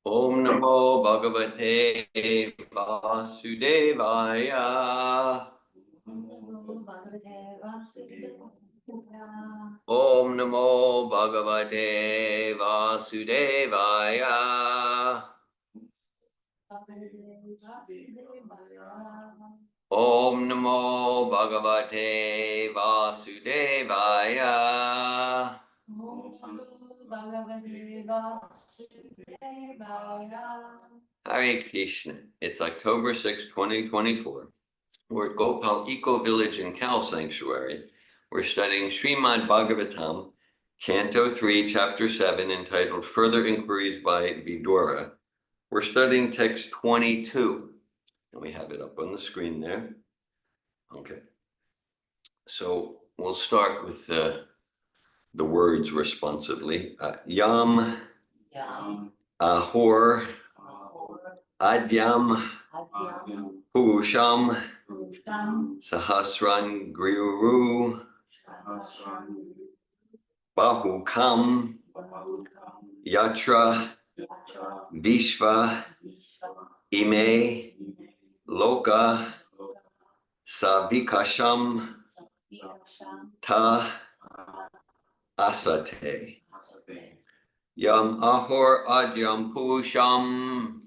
Om Namo Bhagavate Vasudevaya. Om Namo Bhagavate Vasudevaya. Om Namo Bhagavate Vasudevaya. Hare Krishna. It's October 6, 2024. We're at Gopal Eco Village and Cow Sanctuary. We're studying Srimad Bhagavatam, Canto 3, Chapter 7, entitled Further Inquiries by Vidura. We're studying text 22, and we have it up on the screen there. Okay. So we'll start with the words responsively. Yam, Ahor, Adyam, Purusham, Sahasran Griuru, Bahukam, Yatra, Vishva, Ime, Loka, Savikasham, Ta, Asate. Yam Ahor Adyam Purusham,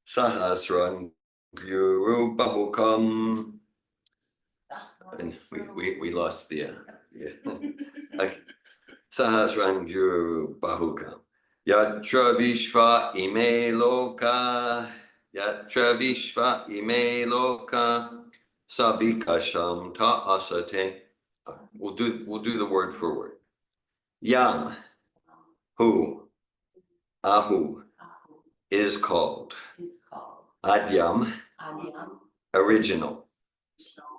Sahasran Guru Bahukam. And we lost the okay. Sahasran Guru Bahukam. Yatra Vishva Ime Loka. Yatra Vishva Ime Loka. Savikasham Ta Asate. We'll do the word for word. Yam, who, Ahu, is called. Adyam, original.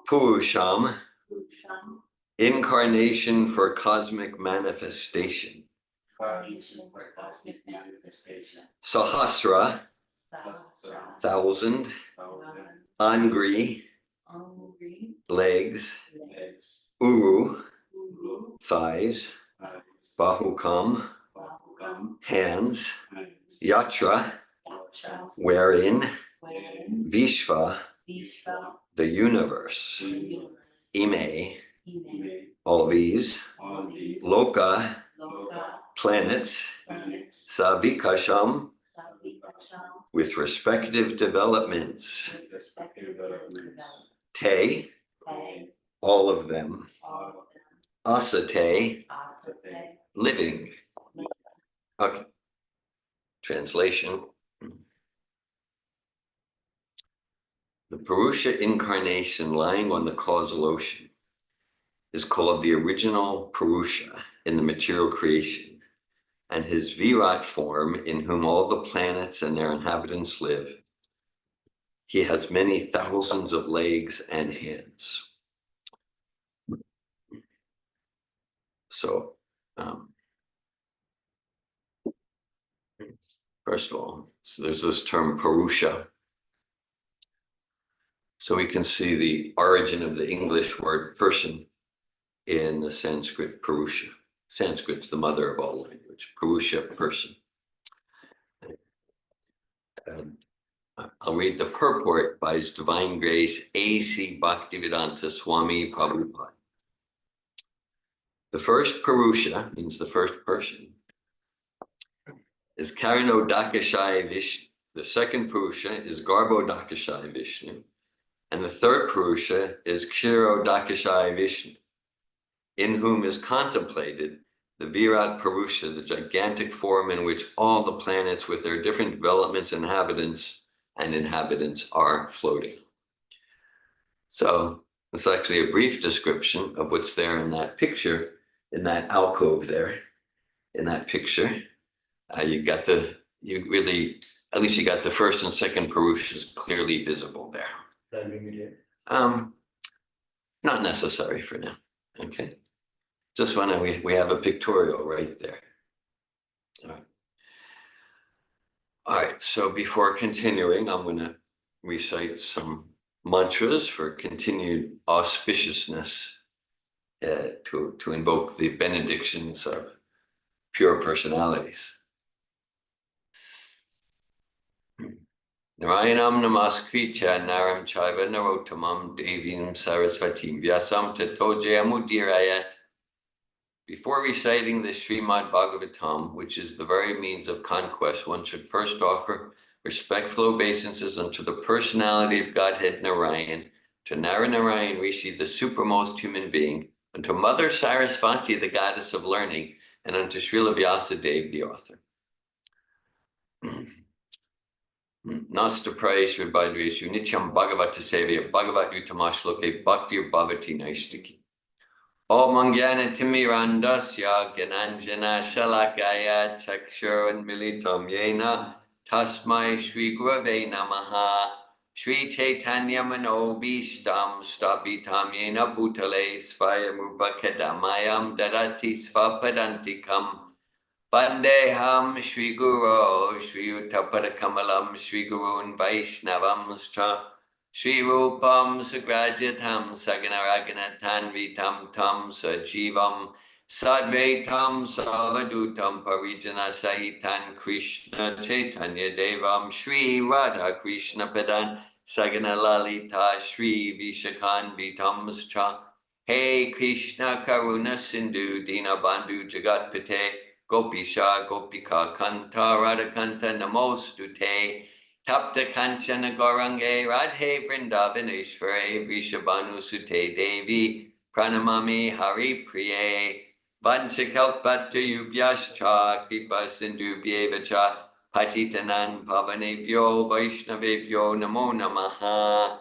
Purusham, incarnation for cosmic manifestation. Sahasra, thousand. Angri, legs. Uru, thighs. Bahukam, hands. Yatra, wherein. Vishva, the universe. Ime, all these. Loka, planets. Savikasham, with respective developments. Te, all of them. Asate, living. Okay. Translation. The Purusha incarnation lying on the causal ocean is called the original Purusha in the material creation, and his Virat form, in whom all the planets and their inhabitants live. He has many thousands of legs and hands. So, first of all, so there's this term Purusha. So we can see the origin of the English word person in the Sanskrit Purusha. Sanskrit's the mother of all language. Purusha, person. I'll read the purport by His Divine Grace A.C. Bhaktivedanta Swami Prabhupada. The first Purusha, means the first person, is Karinodakashaya Vishnu. The second Purusha is Garbhodakashaya Vishnu. And the third Purusha is Kshirodakashaya Vishnu, in whom is contemplated the Virat Purusha, the gigantic form in which all the planets with their different developments, inhabitants are floating. So it's actually a brief description of what's there in that picture, in that alcove there, in that picture. At least you got the first and second Purushas clearly visible there. Not necessary for now. Okay. Just when we have a pictorial right there. All right. So before continuing, I'm going to recite some mantras for continued auspiciousness to invoke the benedictions of pure personalities. Narayanam namaskritya naram chaiva narottamam devim sarasvatim vyasam tato jayamudirayat. Before reciting the Srimad Bhagavatam, which is the very means of conquest, one should first offer respectful obeisances unto the personality of Godhead Narayan, to Narayan Rishi, the supermost human being, unto Mother Sarasvati, the goddess of learning, and unto Srila Vyasadeva, the author. Nasta Prayeshwar Bhadreshu Nityam Bhagavata Sevya Bhagavat Yutamashloke Bhaktir Bhavati Naistiki. Om Mangyana Timirandasya Gyananjana Shalakaya Chakshur Militam Yena Tasmai Shri Gurave Namaha Shri Chaitanya Manobishtam Stapitam Yena Bhutale Svayamrupa Kedamayam Dadati Svapadantikam Vandeham Shri Guru Shri Uttapadakamalam Shri Gurun Vaishnavamscha Shri Rupam Sagrajatam Saganaraganatam Vitam Tam Sajivam Sadvaitam Savadutam Parijana Sahitan Krishna Chaitanya Devam Shri Radha Krishna Padan Sagana Lalita Shri Vishakan Vitamscha Hey Krishna Karuna Sindhu Dina Bandhu Jagat Pate Gopisha Gopika Kanta Radhakanta Namostute Tapta Kanchana Gaurange Radhe Vrindavaneshware Vrishabhanu Sute Devi Pranamami Hari Priye Vansakalpata Yubhyascha Kripa Sindhu Bhyevacha Patitanan Pavanebhyo Vaishnavebhyo Namo Namaha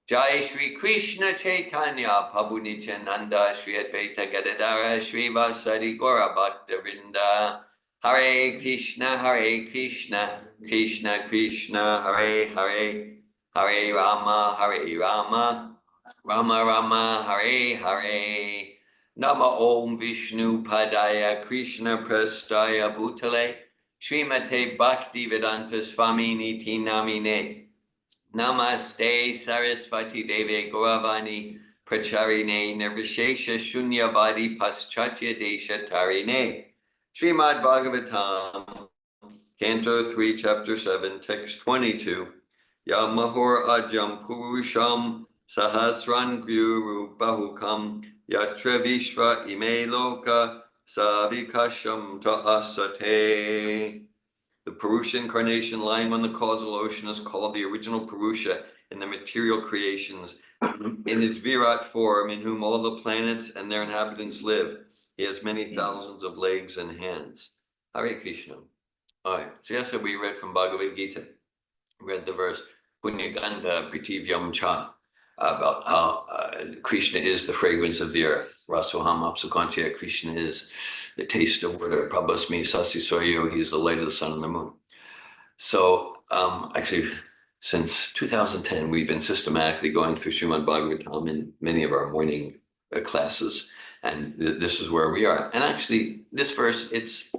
Jai Shri Krishna Chaitanya Prabhu Nityananda Shri Advaita Gadadara Shri Vasari Gaura Bhakta Hare Krishna Krishna Krishna Hare Hare Hare Rama Rama Rama Hare Hare Nama Om Vishnu Padaya Krishna Prastaya Bhutale Srimate Bhakti Vedanta Swamini Namine Namaste Sarasvati Deve Gauravani Pracharine Nirvishesha Shunyavadi Paschatya Desha Tarine Srimad Bhagavatam Canto 3 Chapter 7 Text 22 Yamahor Ajam Purusham Sahasran Guru Bahukam Yatra Vishva Ime Loka Savikasham Ta'asate. The Purusha incarnation lying on the causal ocean is called the original Purusha in the material creations. In its Virat form, in whom all the planets and their inhabitants live, he has many thousands of legs and hands. Hare Krishna. All right, so yesterday we read from Bhagavad Gita. We read the verse, Punyaganda Pritivyam Cha, about how Krishna is the fragrance of the earth. Rasoham Apsukantiya, Krishna is the taste of water. Prabhasmi Sasi Soyo, he's the light of the sun and the moon. So actually, since 2010, we've been systematically going through Srimad Bhagavatam in many of our morning classes. And this is where we are. And actually, this verse, it's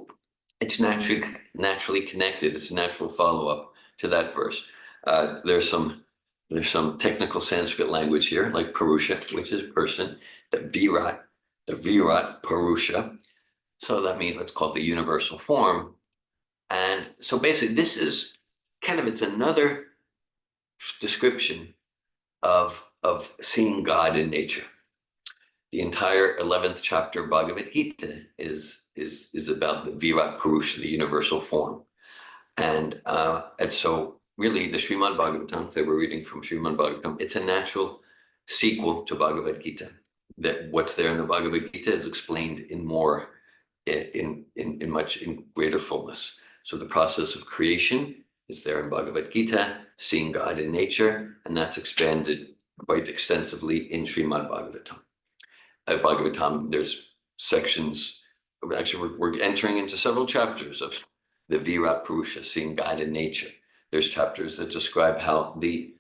naturally connected. It's a natural follow-up to that verse. There's some technical Sanskrit language here, like Purusha, which is person, the Virat Purusha. So that means what's called the universal form. And so basically this is it's another description of seeing God in nature. The entire 11th chapter of Bhagavad Gita is about the Virat Purusha, the universal form. And so really the Srimad Bhagavatam that we're reading from Srimad Bhagavatam, it's a natural sequel to Bhagavad Gita. That what's there in the Bhagavad Gita is explained in more, in greater fullness. So the process of creation is there in Bhagavad Gita, seeing God in nature, and that's expanded quite extensively in Srimad Bhagavatam. At Bhagavatam, there's sections, actually we're entering into several chapters of the Virat Purusha, seeing God in nature. There's chapters that describe how the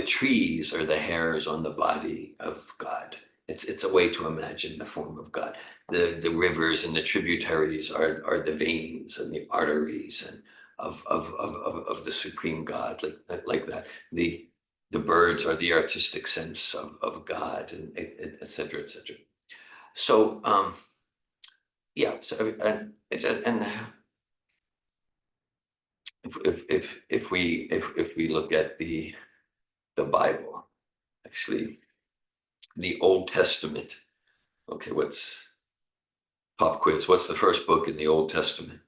trees are the hairs on the body of God. It's a way to imagine the form of God. The rivers and the tributaries are the veins and the arteries and of the supreme God, like that. The birds are the artistic sense of God, and et cetera, et cetera. So yeah, so and it's and if we look at the Bible, actually the Old Testament. Okay, what's pop quiz? What's the first book in the Old Testament?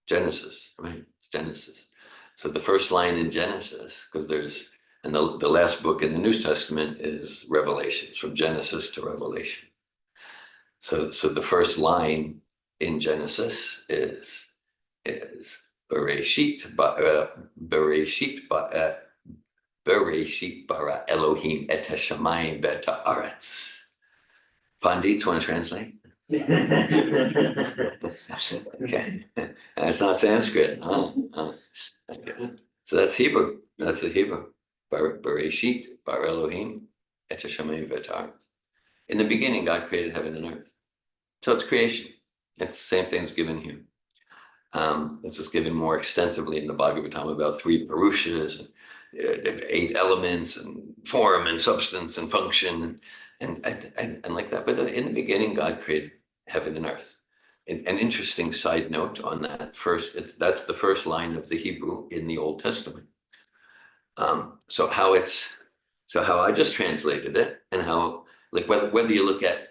Genesis, right? It's Genesis. So the first line in Genesis, because there's, and the last book in the New Testament is Revelations, from Genesis to Revelation. So the first line in Genesis is Bereshit Bereshit bara Elohim et hashamayim v'et haaretz. Pandit, want to translate? Okay, that's not Sanskrit. Okay. So that's Hebrew. That's the Hebrew. Bereshit bara Elohim et hashamayim v'et haaretz. In the beginning, God created heaven and earth. So it's creation. It's the same thing as given here. It's just given more extensively in the Bhagavatam about 3 Purushas and 8 elements and form and substance and function and like that. But in the beginning, God created heaven and earth. An interesting side note on that that's the first line of the Hebrew in the Old Testament. So how I just translated it, and how, like, whether you look at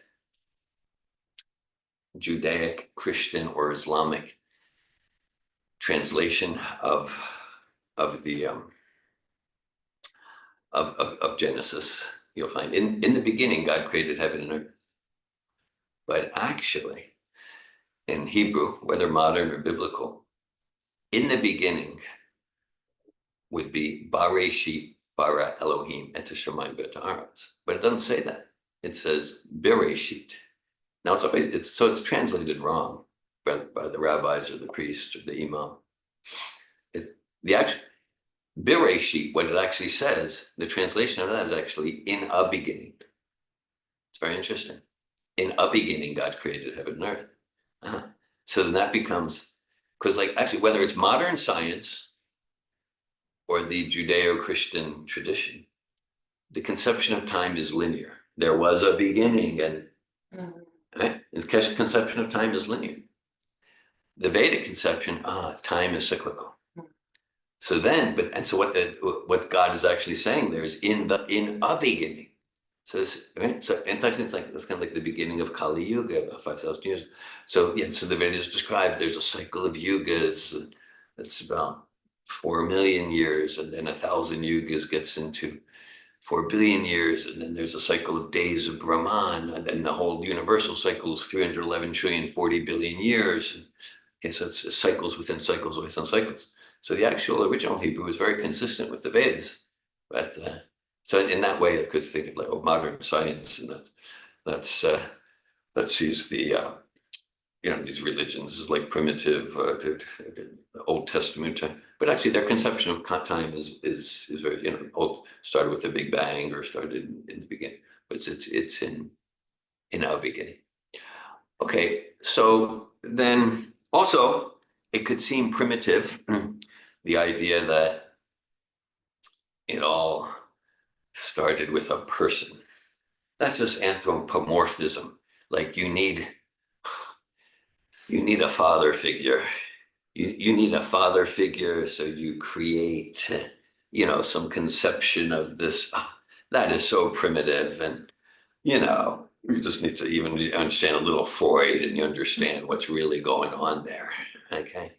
Judaic, Christian, or Islamic translation of the of Genesis, you'll find in the beginning God created heaven and earth. But actually, in Hebrew, whether modern or biblical, in the beginning would be Bareshit bara Elohim et hashamayim v'et haaretz. But it doesn't say that. It says Bereshit. Now it's translated wrong by the rabbis or the priests or the imam. The actual Bereshit, what it actually says, the translation of that is actually in a beginning. It's very interesting. In a beginning, God created heaven and earth. So then that becomes, because, like, actually, whether it's modern science or the Judeo-Christian tradition, the conception of time is linear. There was a beginning, and right? The conception of time is linear. The Vedic conception, time is cyclical. So then, so what God is actually saying there is in a beginning. So right? So in fact, it's kind of like the beginning of Kali Yuga about 5,000 years. So yeah, so the Vedas describe there's a cycle of yugas that's about 4 million years, and then 1,000 yugas gets into 4 billion years, and then there's a cycle of days of Brahman, and then the whole universal cycle is 311 trillion 40 billion years. Okay, so it's cycles within cycles within cycles. So the actual original Hebrew is very consistent with the Vedas, but so in that way, I could think of like modern science, and that sees the these religions as like primitive Old Testament time, but actually their conception of time is very old, started with the Big Bang or started in the beginning, but it's in our beginning. Okay, so then also it could seem primitive, the idea that it all started with a person. That's just anthropomorphism. Like you need a father figure. You need a father figure, so you create, some conception of this. That is so primitive, and you just need to even understand a little Freud, and you understand what's really going on there. Okay.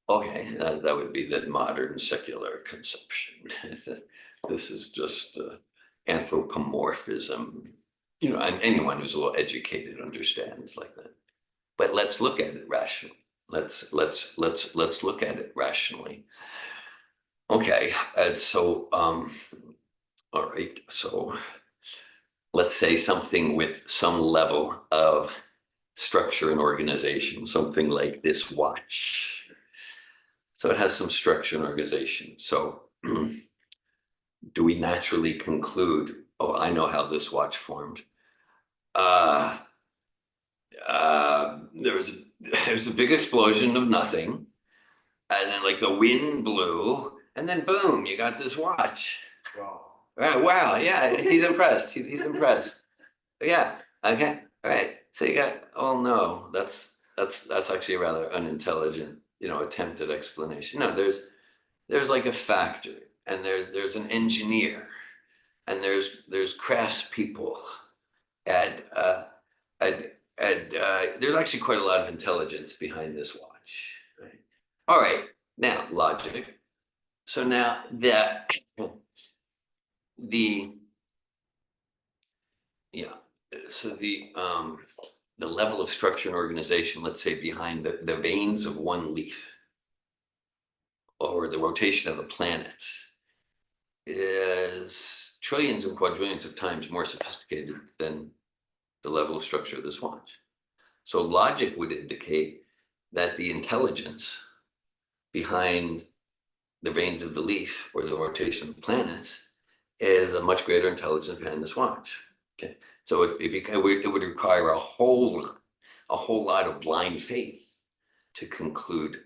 Okay, that would be the modern secular conception. This is just anthropomorphism, and anyone who's a little educated understands like that. But let's look at it rationally. Let's look at it rationally. Okay, and so all right, so let's say something with some level of structure and organization, something like this watch. So it has some structure and organization. So do we naturally conclude, oh, I know how this watch formed? There's a big explosion of nothing, and then like the wind blew, and then boom, you got this watch. Wow. Right, wow, yeah, he's impressed. He's impressed. Yeah, okay, all right. So you got, oh no, that's actually a rather unintelligent, attempt at explanation. No, there's like a factory, and there's an engineer, and there's craftspeople, and there's actually quite a lot of intelligence behind this watch. Right? All right, now logic. So now that the yeah, so the level of structure and organization, let's say behind the veins of one leaf or the rotation of the planets, is trillions and quadrillions of times more sophisticated than the level of structure of this watch. So logic would indicate that the intelligence behind the veins of the leaf or the rotation of the planets is a much greater intelligence behind this watch. Okay, so it would require a whole lot of blind faith to conclude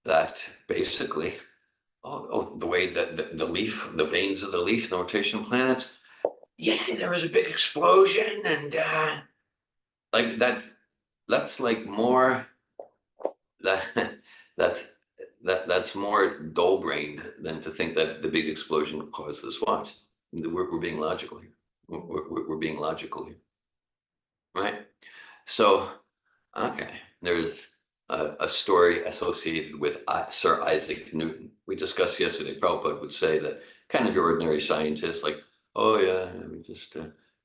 that basically, the way that the leaf, the veins of the leaf, the rotation of planets, yeah, there was a big explosion, and like that. That's like more that that's that's more dull-brained than to think that the big explosion caused this watch. We're being logical here. We're being logical here, right? So, okay, there's a story associated with Sir Isaac Newton. We discussed yesterday. Prabhupada would say that kind of your ordinary scientist, like, oh yeah, we just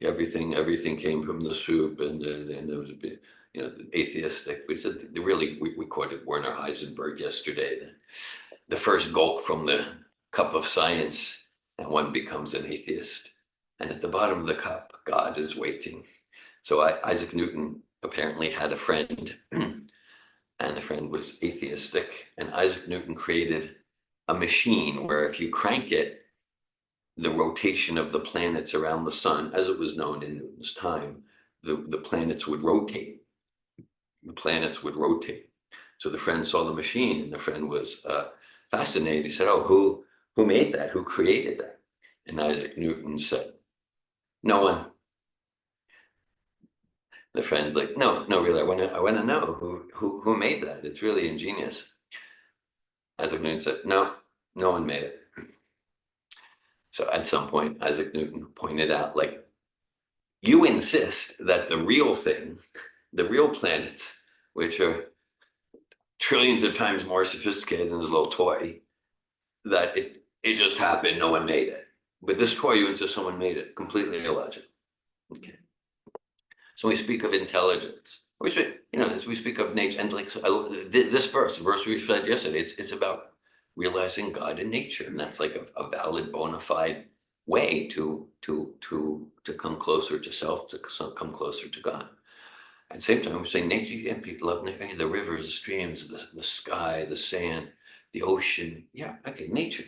everything came from the soup, and there was a bit, the atheistic. We said really we quoted Werner Heisenberg yesterday. The first gulp from the cup of science, and one becomes an atheist. And at the bottom of the cup, God is waiting. So Isaac Newton apparently had a friend, and the friend was atheistic. And Isaac Newton created a machine where if you crank it, the rotation of the planets around the sun, as it was known in Newton's time, the planets would rotate. The planets would rotate. So the friend saw the machine, and the friend was fascinated. He said, "Oh, who made that? Who created that?" And Isaac Newton said, "No one." The friend's like, "No, no, really, I want to know who made that. It's really ingenious." Isaac Newton said, "No, no one made it." So at some point, Isaac Newton pointed out, like, you insist that the real thing, the real planets, which are trillions of times more sophisticated than this little toy, that it just happened, no one made it. But this toy, you insist someone made it. Completely illogical. Okay. So we speak of intelligence. We speak, as we speak of nature, and like so this verse, the verse we read yesterday, it's about realizing God in nature, and that's like a valid, bona fide way to come closer to self, to come closer to God. At the same time, we're saying nature. Yeah, people love nature, the rivers, the streams, the sky, the sand, the ocean. Yeah, okay, nature.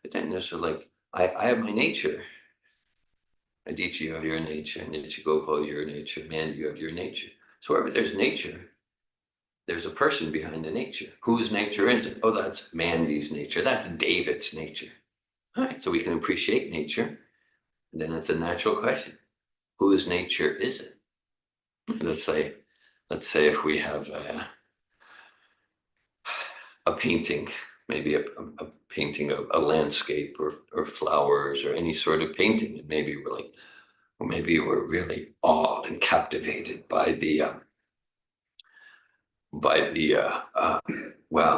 But then there's like I have my nature. Adichie, you have your nature, Nichigopal, your nature, man, you have your nature. So wherever there's nature, there's a person behind the nature. Whose nature is it? Oh, that's Mandy's nature. That's David's nature. All right, so we can appreciate nature. And then it's a natural question. Whose nature is it? Let's say, if we have a painting, maybe a painting of a landscape or flowers or any sort of painting, and maybe we're like, or maybe we're really awed and captivated by the wow,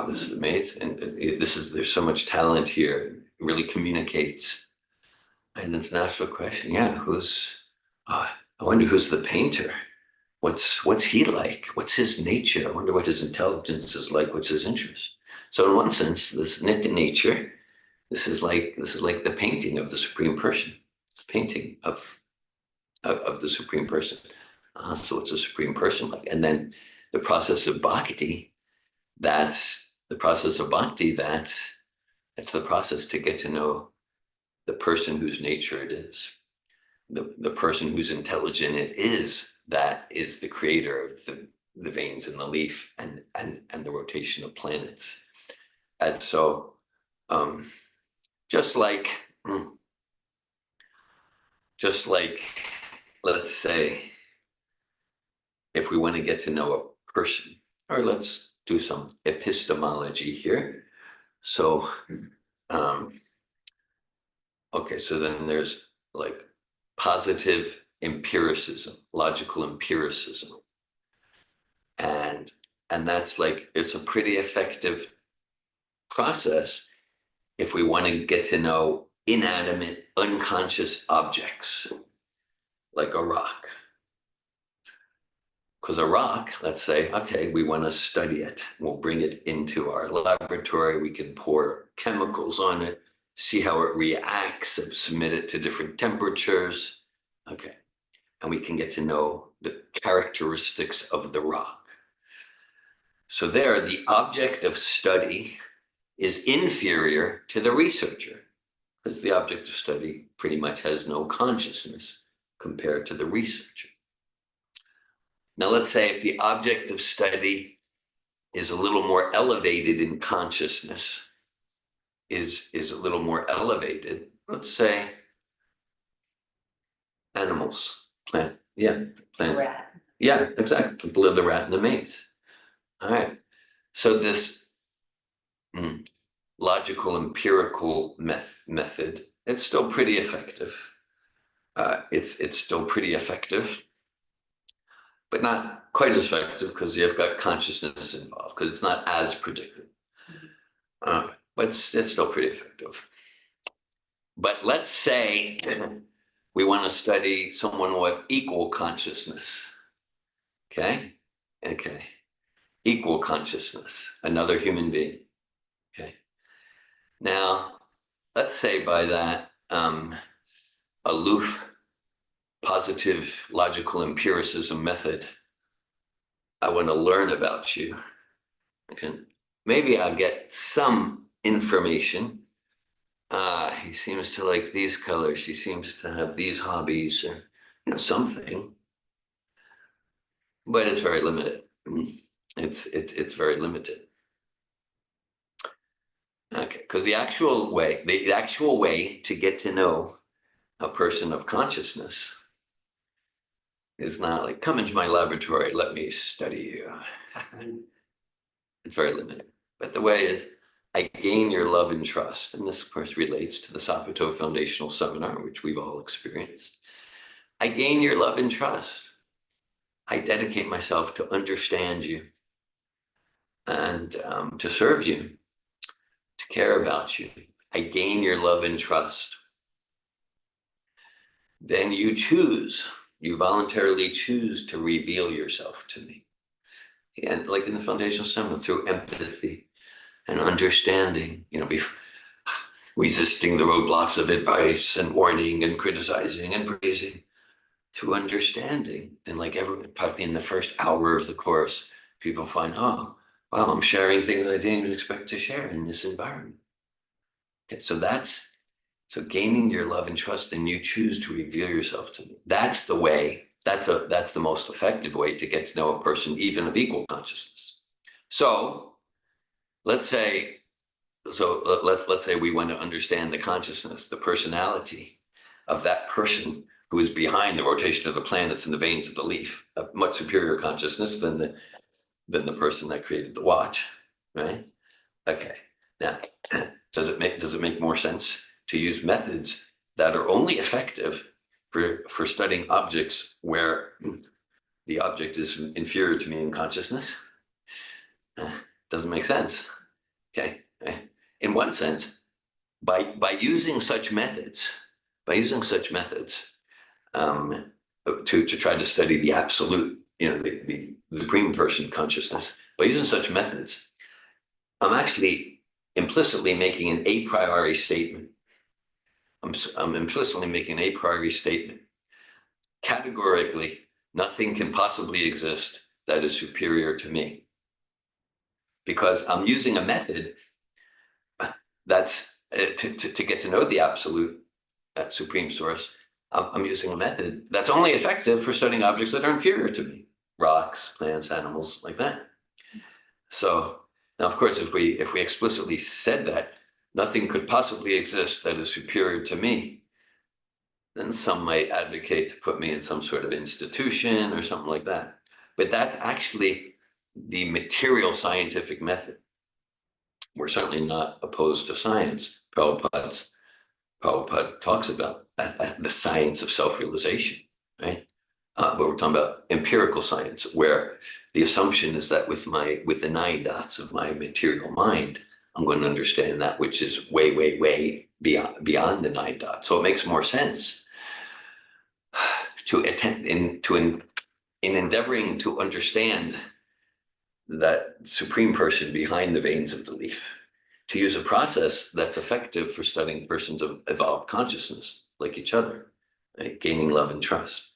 this is amazing, and there's so much talent here. It really communicates, and it's a natural question. Yeah, I wonder who's the painter. What's he like? What's his nature? I wonder what his intelligence is like. What's his interest? So in one sense, this nature, this is like the painting of the Supreme Person. It's a painting of the Supreme Person. So it's a Supreme Person like, and then the process of bhakti. That's the process of bhakti. That's the process to get to know the person whose nature it is, the person whose intelligent it is. That is the creator of the veins in the leaf and the rotation of planets. And so, just like just like let's say, if we want to get to know a person, or let's do some epistemology here. So, okay, so then there's like positive empiricism, logical empiricism. And that's like, it's a pretty effective process if we want to get to know inanimate, unconscious objects, like a rock. Because a rock, let's say, okay, we want to study it. We'll bring it into our laboratory. We can pour chemicals on it, see how it reacts, and submit it to different temperatures. Okay. And we can get to know the characteristics of the rock. So there, the object of study is inferior to the researcher, because the object of study pretty much has no consciousness compared to the researcher. Now, let's say if the object of study is a little more elevated in consciousness, is a little more elevated, let's say animals, plant, Rat. Yeah, exactly, the rat and the maze. All right, so this logical empirical method, it's still pretty effective. It's still pretty effective, but not quite as effective because you've got consciousness involved, because it's not as predictive. But it's still pretty effective. But let's say we want to study someone with equal consciousness. Okay? Okay. Equal consciousness, another human being. Okay. Now, let's say by that aloof, positive, logical empiricism method, I want to learn about you. Okay. Maybe I'll get some information. He seems to like these colors. He seems to have these hobbies, or something. But it's very limited. It's very limited. Okay, because the actual way to get to know a person of consciousness is not like, come into my laboratory, let me study you. It's very limited. But the way is, I gain your love and trust. And this, of course, relates to the Sappho Foundational Seminar, which we've all experienced. I gain your love and trust. I dedicate myself to understand you and to serve you, to care about you. I gain your love and trust. Then you voluntarily choose to reveal yourself to me. And like in the Foundational Seminar, through empathy and understanding, resisting the roadblocks of advice and warning and criticizing and praising, through understanding. And like probably in the first hour of the course, people find, oh, wow, I'm sharing things I didn't even expect to share in this environment. Okay, so gaining your love and trust, then you choose to reveal yourself to me. That's the way, that's the most effective way to get to know a person, even of equal consciousness. So let's say we want to understand the consciousness, the personality of that person who is behind the rotation of the planets and the veins of the leaf, a much superior consciousness than the person that created the watch, right? Okay. Now, does it make more sense to use methods that are only effective for studying objects where the object is inferior to me in consciousness? Doesn't make sense. Okay. In one sense, by using such methods, to try to study the absolute, the supreme person consciousness, by using such methods, I'm actually implicitly making an a priori statement. I'm implicitly making an a priori statement. Categorically, nothing can possibly exist that is superior to me, because I'm using a method that's to get to know the absolute, that supreme source. I'm using a method that's only effective for studying objects that are inferior to me, rocks, plants, animals, like that. So now, of course, if we explicitly said that nothing could possibly exist that is superior to me, then some might advocate to put me in some sort of institution or something like that. But that's actually the material scientific method. We're certainly not opposed to science. Prabhupada talks about the science of self-realization, right? But we're talking about empirical science, where the assumption is that with the 9 dots of my material mind, I'm going to understand that which is way, way, way beyond the 9 dots. So it makes more sense to attempt in endeavoring to understand that supreme person behind the veins of the leaf, to use a process that's effective for studying persons of evolved consciousness like each other, right? Gaining love and trust.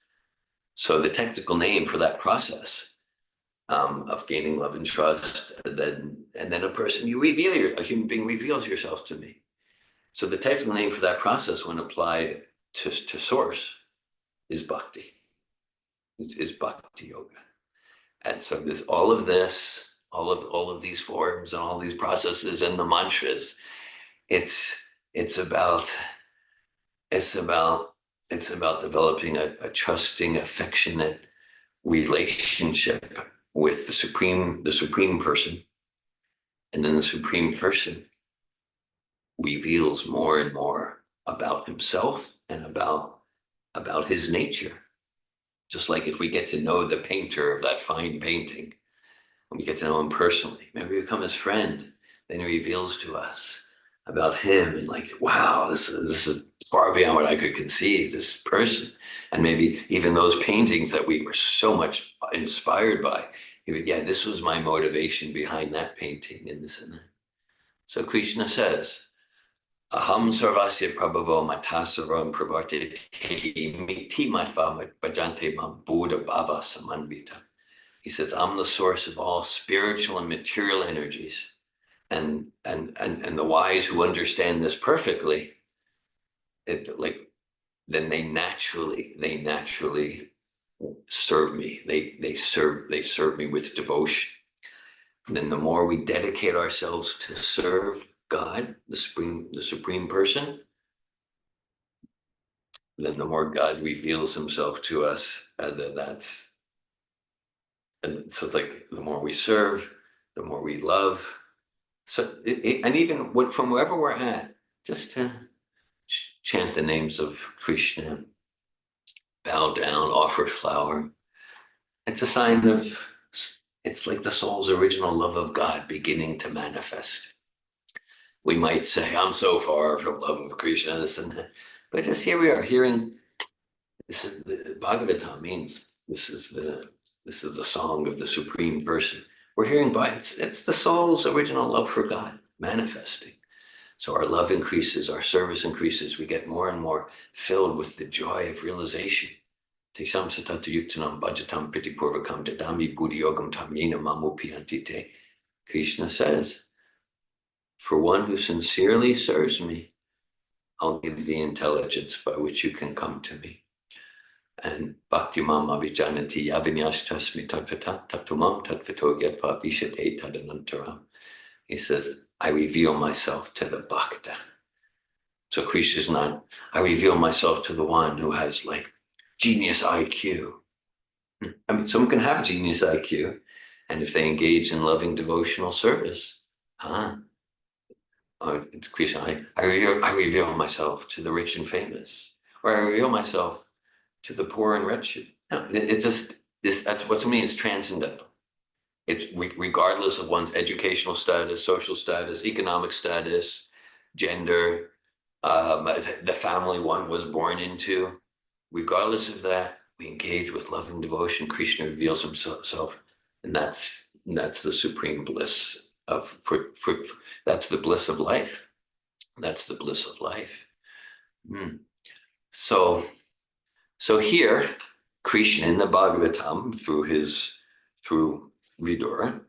So the technical name for that process of gaining love and trust, and then a person, a human being reveals yourself to me. So the technical name for that process, when applied to source, is bhakti. Is bhakti yoga. And so there's all of these forms and all these processes and the mantras. It's about developing a trusting, affectionate relationship with the supreme person. And then the supreme person reveals more and more about himself and about his nature. Just like if we get to know the painter of that fine painting, and we get to know him personally, maybe we become his friend, then he reveals to us about him, and like, wow, this is far beyond what I could conceive, this person. And maybe even those paintings that we were so much inspired by, yeah, this was my motivation behind that painting, and this and that. So Krishna says, Aham sarvasya prabhavo matasaram pravartite miti matva bhajante mam buddha bhava samanvita. He says, I'm the source of all spiritual and material energies. And the wise who understand this perfectly, then they naturally serve me. They serve me with devotion. And then the more we dedicate ourselves to serve God, the supreme person, then the more God reveals himself to us. And so it's like the more we serve, the more we love. So, and even from wherever we're at, just to chant the names of Krishna, bow down, offer a flower. It's a sign of, it's like the soul's original love of God beginning to manifest. We might say, I'm so far from love of Krishna, this and that. But just here we are hearing, this is the Bhagavatam means this is the song of the supreme person. We're hearing it's the soul's original love for God manifesting. So our love increases, our service increases, we get more and more filled with the joy of realization. Krishna says, for one who sincerely serves me, I'll give the intelligence by which you can come to me. And bhakti mam abhijanati yavinyashtasmi tatvata tatumam tatvato gyatva vishate tadanantaram. He says, I reveal myself to the bhakta. So Krishna's not, I reveal myself to the one who has like genius IQ. I mean, someone can have genius IQ, and if they engage in loving devotional service, it's Krishna, I reveal myself to the rich and famous, or I reveal myself to the poor and wretched. No, it just, that's what to me is transcendental. It's regardless of one's educational status, social status, economic status, gender, the family one was born into. Regardless of that, we engage with love and devotion. Krishna reveals himself, and that's the supreme bliss of that's the bliss of life. That's the bliss of life. So here, Krishna in the Bhagavatam through Vidura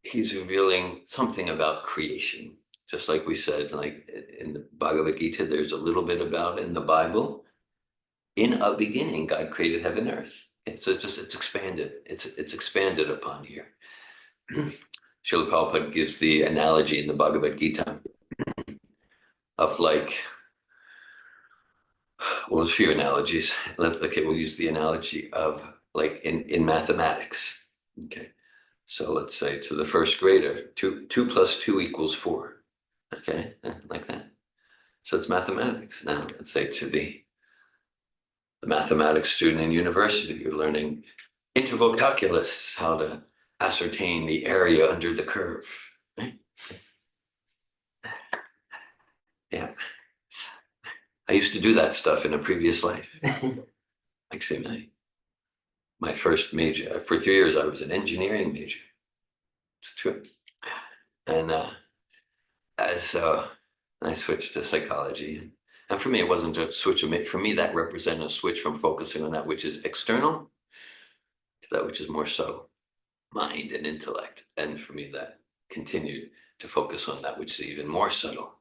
he's revealing something about creation. Just like we said, like in the Bhagavad Gita, there's a little bit about in the Bible. In a beginning, God created heaven and earth. It's expanded. It's expanded upon here. Srila Prabhupada gives the analogy in the Bhagavad Gita of like, well, there's a few analogies. Okay, we'll use the analogy of like in mathematics. Okay. So let's say to the first grader, two plus two equals four. Okay, like that. So it's mathematics. Now let's say to the mathematics student in university, you're learning integral calculus, how to ascertain the area under the curve. Right? Yeah. I used to do that stuff in a previous life. Actually, my first major, for 3 years, I was an engineering major. It's true. And so I switched to psychology. And for me, it wasn't a switch. For me, that represented a switch from focusing on that which is external to that which is more subtle, mind and intellect. And for me, that continued to focus on that which is even more subtle,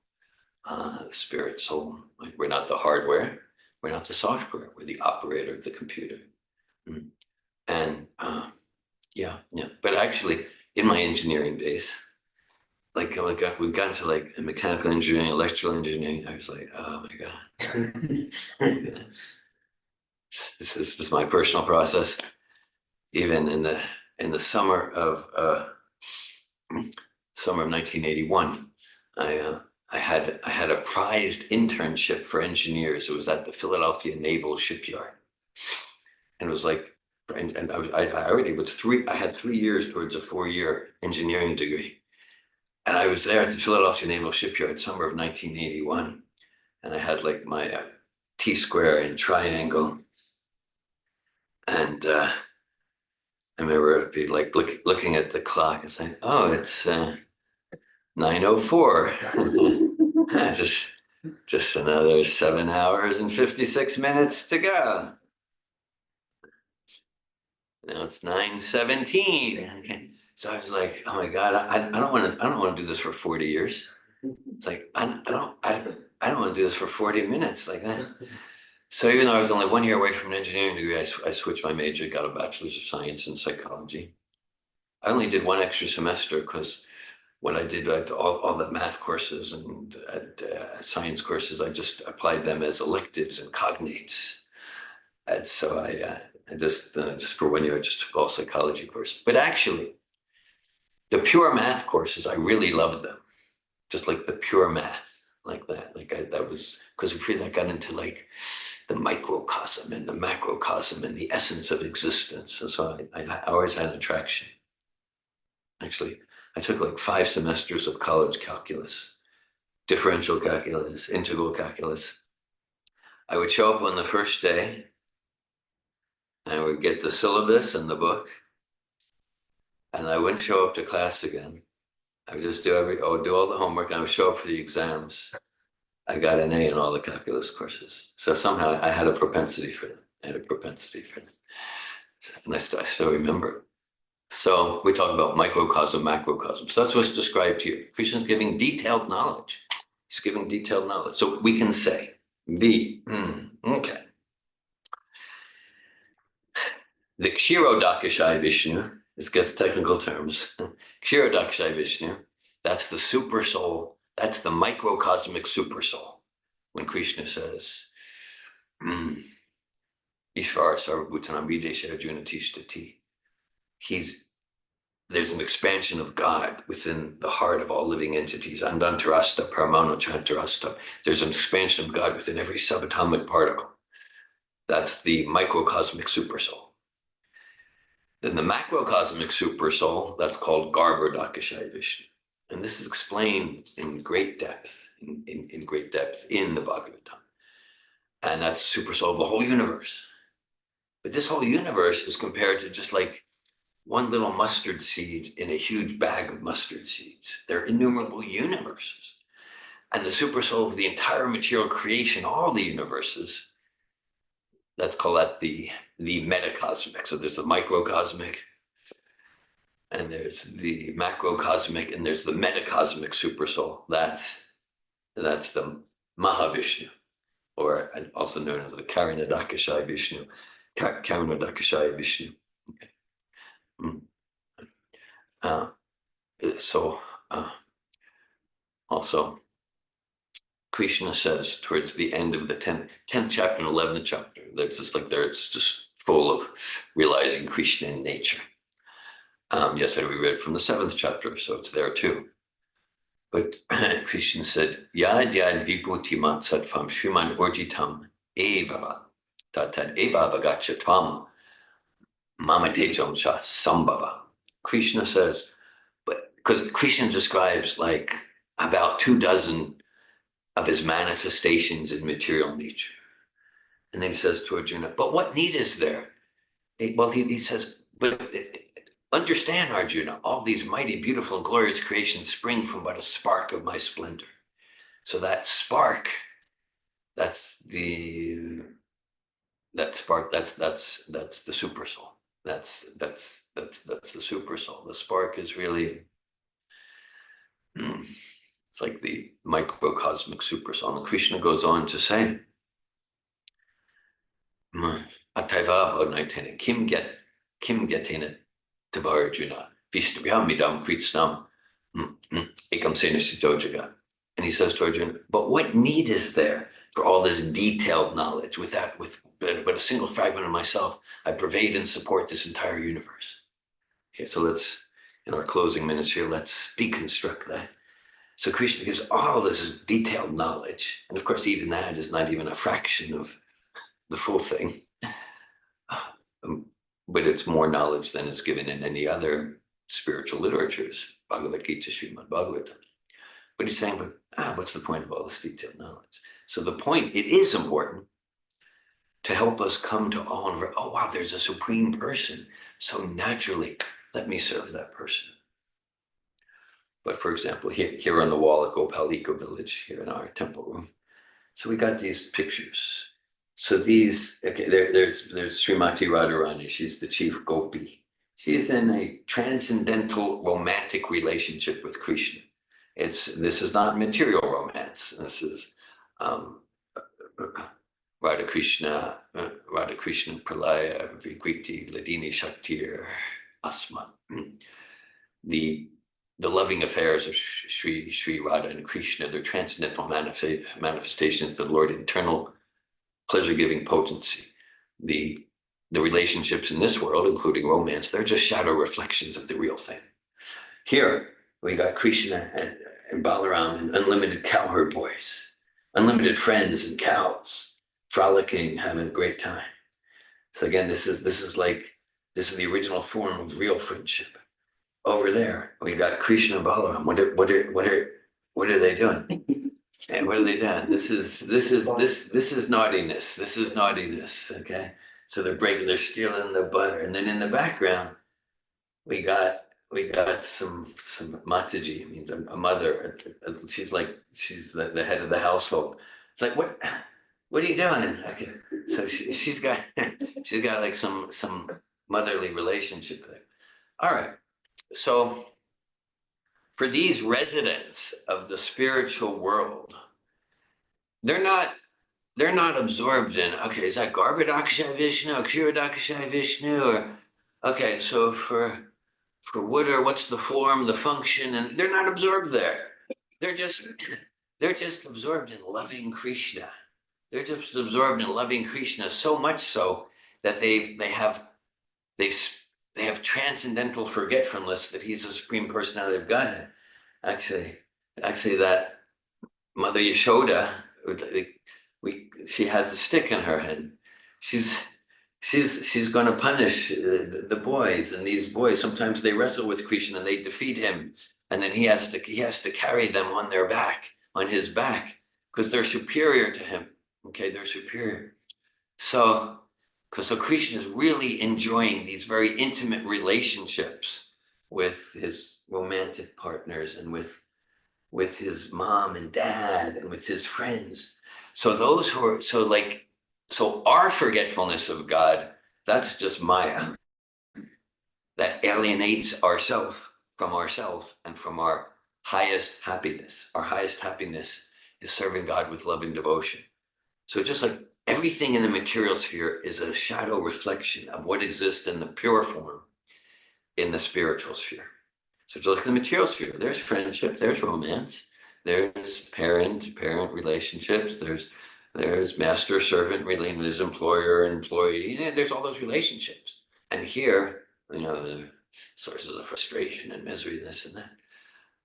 spirit, soul. We're not the hardware. We're not the software. We're the operator of the computer. And yeah. But actually, in my engineering days, like we've gotten to like mechanical engineering, electrical engineering. I was like, oh my God. This is just my personal process. Even in the summer of 1981, I had a prized internship for engineers. It was at the Philadelphia Naval Shipyard, and it was like, and I already was I had 3 years towards a 4-year engineering degree, and I was there at the Philadelphia Naval Shipyard, summer of 1981, and I had like my T-square and triangle, and I remember be like looking at the clock and saying, "Oh, it's 9:04. just another 7 hours and 56 minutes to go. Now it's 9:17." Okay. So I was like, "Oh my God, I don't want to do this for 40 years. It's like I don't want to do this for 40 minutes like that." So even though I was only 1 year away from an engineering degree, I switched my major, got a bachelor's of science in psychology. I only did one extra semester because when I did all the math courses and science courses, I just applied them as electives and cognates. And so I just for 1 year, I just took all psychology courses. But actually, the pure math courses, I really loved them. Just like the pure math, like that. That was because of that got into like the microcosm and the macrocosm and the essence of existence. And so I always had an attraction. Actually, I took like 5 semesters of college calculus, differential calculus, integral calculus. I would show up on the first day, and I would get the syllabus and the book, and I wouldn't show up to class again. I would just do all the homework, and I would show up for the exams. I got an A in all the calculus courses. So somehow I had a propensity for them. And I still remember. So we talk about microcosm, macrocosm. So that's what's described here. Krishna's giving detailed knowledge. He's giving detailed knowledge. So we can say, okay. The Kshirodakashayi Vishnu, this gets technical terms. Kshirodakashayi Vishnu, that's the super soul. That's the microcosmic super soul. When Krishna says, Ishvara Sarvabhutanam Videsha Arjuna Tishtati, there's an expansion of God within the heart of all living entities. Andantarasta, Paramano Chantarasta. There's an expansion of God within every subatomic particle. That's the microcosmic supersoul. Then the macrocosmic supersoul, that's called Garbhodakashayi Vishnu. And this is explained in great depth, in great depth in the Bhagavatam. And that's the supersoul of the whole universe. But this whole universe is compared to just like one little mustard seed in a huge bag of mustard seeds. There are innumerable universes. And the supersoul of the entire material creation, all the universes, let's call that the metacosmic. So there's the microcosmic, and there's the macrocosmic, and there's the metacosmic supersoul. That's the Mahavishnu, or also known as the Karanadakashayi Vishnu. Karanadakashayi Vishnu. Okay. So also Krishna says towards the end of the 10th chapter and 11th chapter, that's just like there, it's just full of realizing Krishna in nature. Yesterday we read from the 7th chapter, so it's there too. But Krishna said, Yad yad vibhutimat sattvam shriman orjitam evava tatad eva avagachatvam mamatejam sha sambhava. Krishna says, but because Krishna describes like about 24 of his manifestations in material nature. And then he says to Arjuna, but what need is there? Well, he says, but understand, Arjuna, all these mighty, beautiful, and glorious creations spring from but a spark of my splendor. So that spark, that's the super soul. That's the super soul. The spark is really, it's like the microcosmic super soul. And Krishna goes on to say, Ataiva bodnaitena kim getena tavarjuna vistabhyam midam kritsnam ekam sena sitojaga. And he says to Arjuna, but what need is there for all this detailed knowledge? With but a single fragment of myself, I pervade and support this entire universe. Okay, so let's, in our closing minutes here, let's deconstruct that. So Krishna gives all this detailed knowledge. And of course, even that is not even a fraction of the full thing. But it's more knowledge than is given in any other spiritual literatures, Bhagavad Gita, Srimad Bhagavatam. But he's saying, but what's the point of all this detailed knowledge? So the point, it is important to help us come to awe and, oh wow, there's a supreme person. So naturally, let me serve that person. But for example, here on the wall at Gopal Eco Village, here in our temple room, so we got these pictures. So these, okay, there's Srimati Radharani, she's the chief gopi. She's in a transcendental romantic relationship with Krishna. This is not material romance. This is Radha Krishna Pralaya Vikriti Ladini Shaktir Asman. The loving affairs of Sri Radha and Krishna, their transcendental manifestations of the Lord, internal pleasure-giving potency. The relationships in this world, including romance, they're just shadow reflections of the real thing. Here, we got Krishna and Balaram and unlimited cowherd boys, unlimited friends and cows, frolicking, having a great time. So again, this is the original form of real friendship. Over there, we got Krishna and Balaram. What are they doing? And what are they doing? This is naughtiness. This is naughtiness. Okay, so they're stealing the butter, and then in the background, we got some Mataji, means a mother. She's the head of the household. It's like, what are you doing? Okay. So she's got like some motherly relationship there. All right. So for these residents of the spiritual world, they're not absorbed in, okay, is that Garbhodakashayi Vishnu, Kshirodakashayi Vishnu, or okay, so for what's the form, the function, and they're not absorbed there. They're just absorbed in loving Krishna. They're just absorbed in loving Krishna, so much so that they have transcendental forgetfulness that he's a supreme personality of Godhead. Actually, that Mother Yashoda, she has a stick in her hand. She's going to punish the boys, and these boys sometimes they wrestle with Krishna and they defeat him, and then he has to carry them on his back, because they're superior to him. Okay, they're superior. So Krishna is really enjoying these very intimate relationships with his romantic partners and with his mom and dad and with his friends. So those who are so our forgetfulness of God, that's just Maya. That alienates ourself from ourself and from our highest happiness. Our highest happiness is serving God with loving devotion. So just like everything in the material sphere is a shadow reflection of what exists in the pure form in the spiritual sphere. So just like the material sphere, there's friendship, there's romance, there's parent relationships, there's master-servant relationship, there's employer-employee, and there's all those relationships. And here, the sources of frustration and misery, this and that.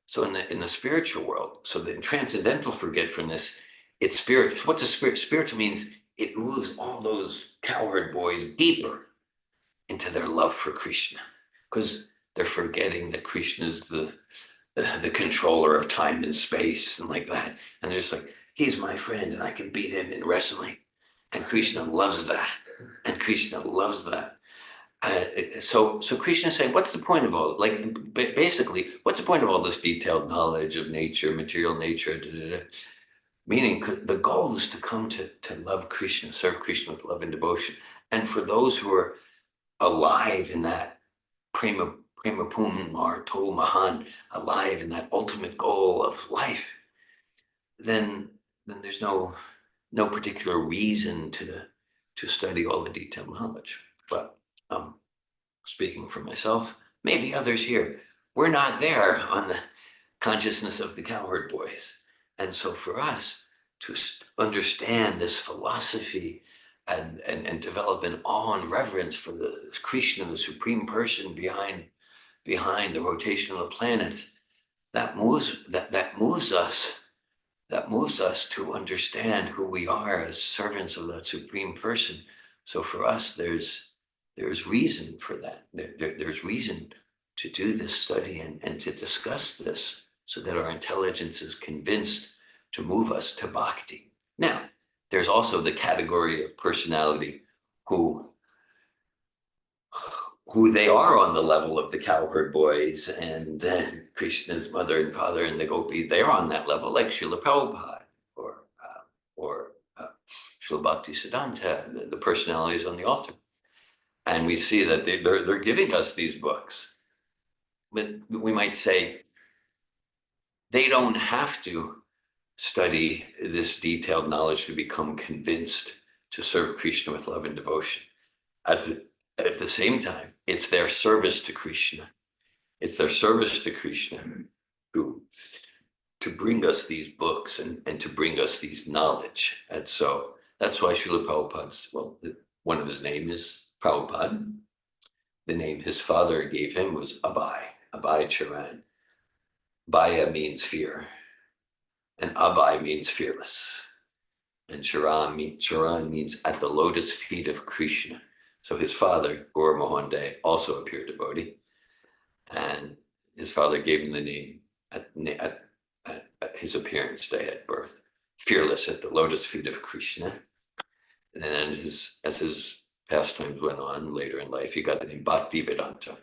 So in the spiritual world, so the transcendental forgetfulness, it's spiritual. What's a spirit? Spiritual means it moves all those cowherd boys deeper into their love for Krishna, because they're forgetting that Krishna is the controller of time and space and like that. And they're just like, he's my friend and I can beat him in wrestling. And Krishna loves that. And Krishna loves that. So Krishna saying, what's the point of all, like, basically, what's the point of all this detailed knowledge of nature, material nature, meaning the goal is to come to love Krishna, serve Krishna with love and devotion. And for those who are alive in that prema pum or to mahan, alive in that ultimate goal of life, then there's no particular reason to study all the detailed knowledge. But speaking for myself, maybe others here, we're not there on the consciousness of the cowherd boys. And so for us to understand this philosophy and develop an awe and reverence for the Krishna, the supreme person behind the rotation of the planets, that moves us to understand who we are as servants of that supreme person. So for us, there's reason for that. There's reason to do this study and to discuss this so that our intelligence is convinced to move us to bhakti. Now, there's also the category of personality who they are on the level of the cowherd boys and Krishna's mother and father and the gopis. They're on that level, like Srila Prabhupada or Srila Bhakti Siddhanta, the personalities on the altar. And we see that they're giving us these books. But we might say they don't have to study this detailed knowledge to become convinced to serve Krishna with love and devotion. At the same time, it's their service to Krishna. It's their service to Krishna to bring us these books and to bring us these knowledge. And so that's why Srila Prabhupada's, one of his names is Prabhupada. The name his father gave him was Abhay Charan. Bhaya means fear, and Abhay means fearless. And Charan means at the lotus feet of Krishna. So his father, Gaur Mohan Day, also a pure devotee. And his father gave him the name at his appearance day at birth, fearless at the lotus feet of Krishna. And then as his pastimes went on later in life, he got the name Bhakti Vedanta.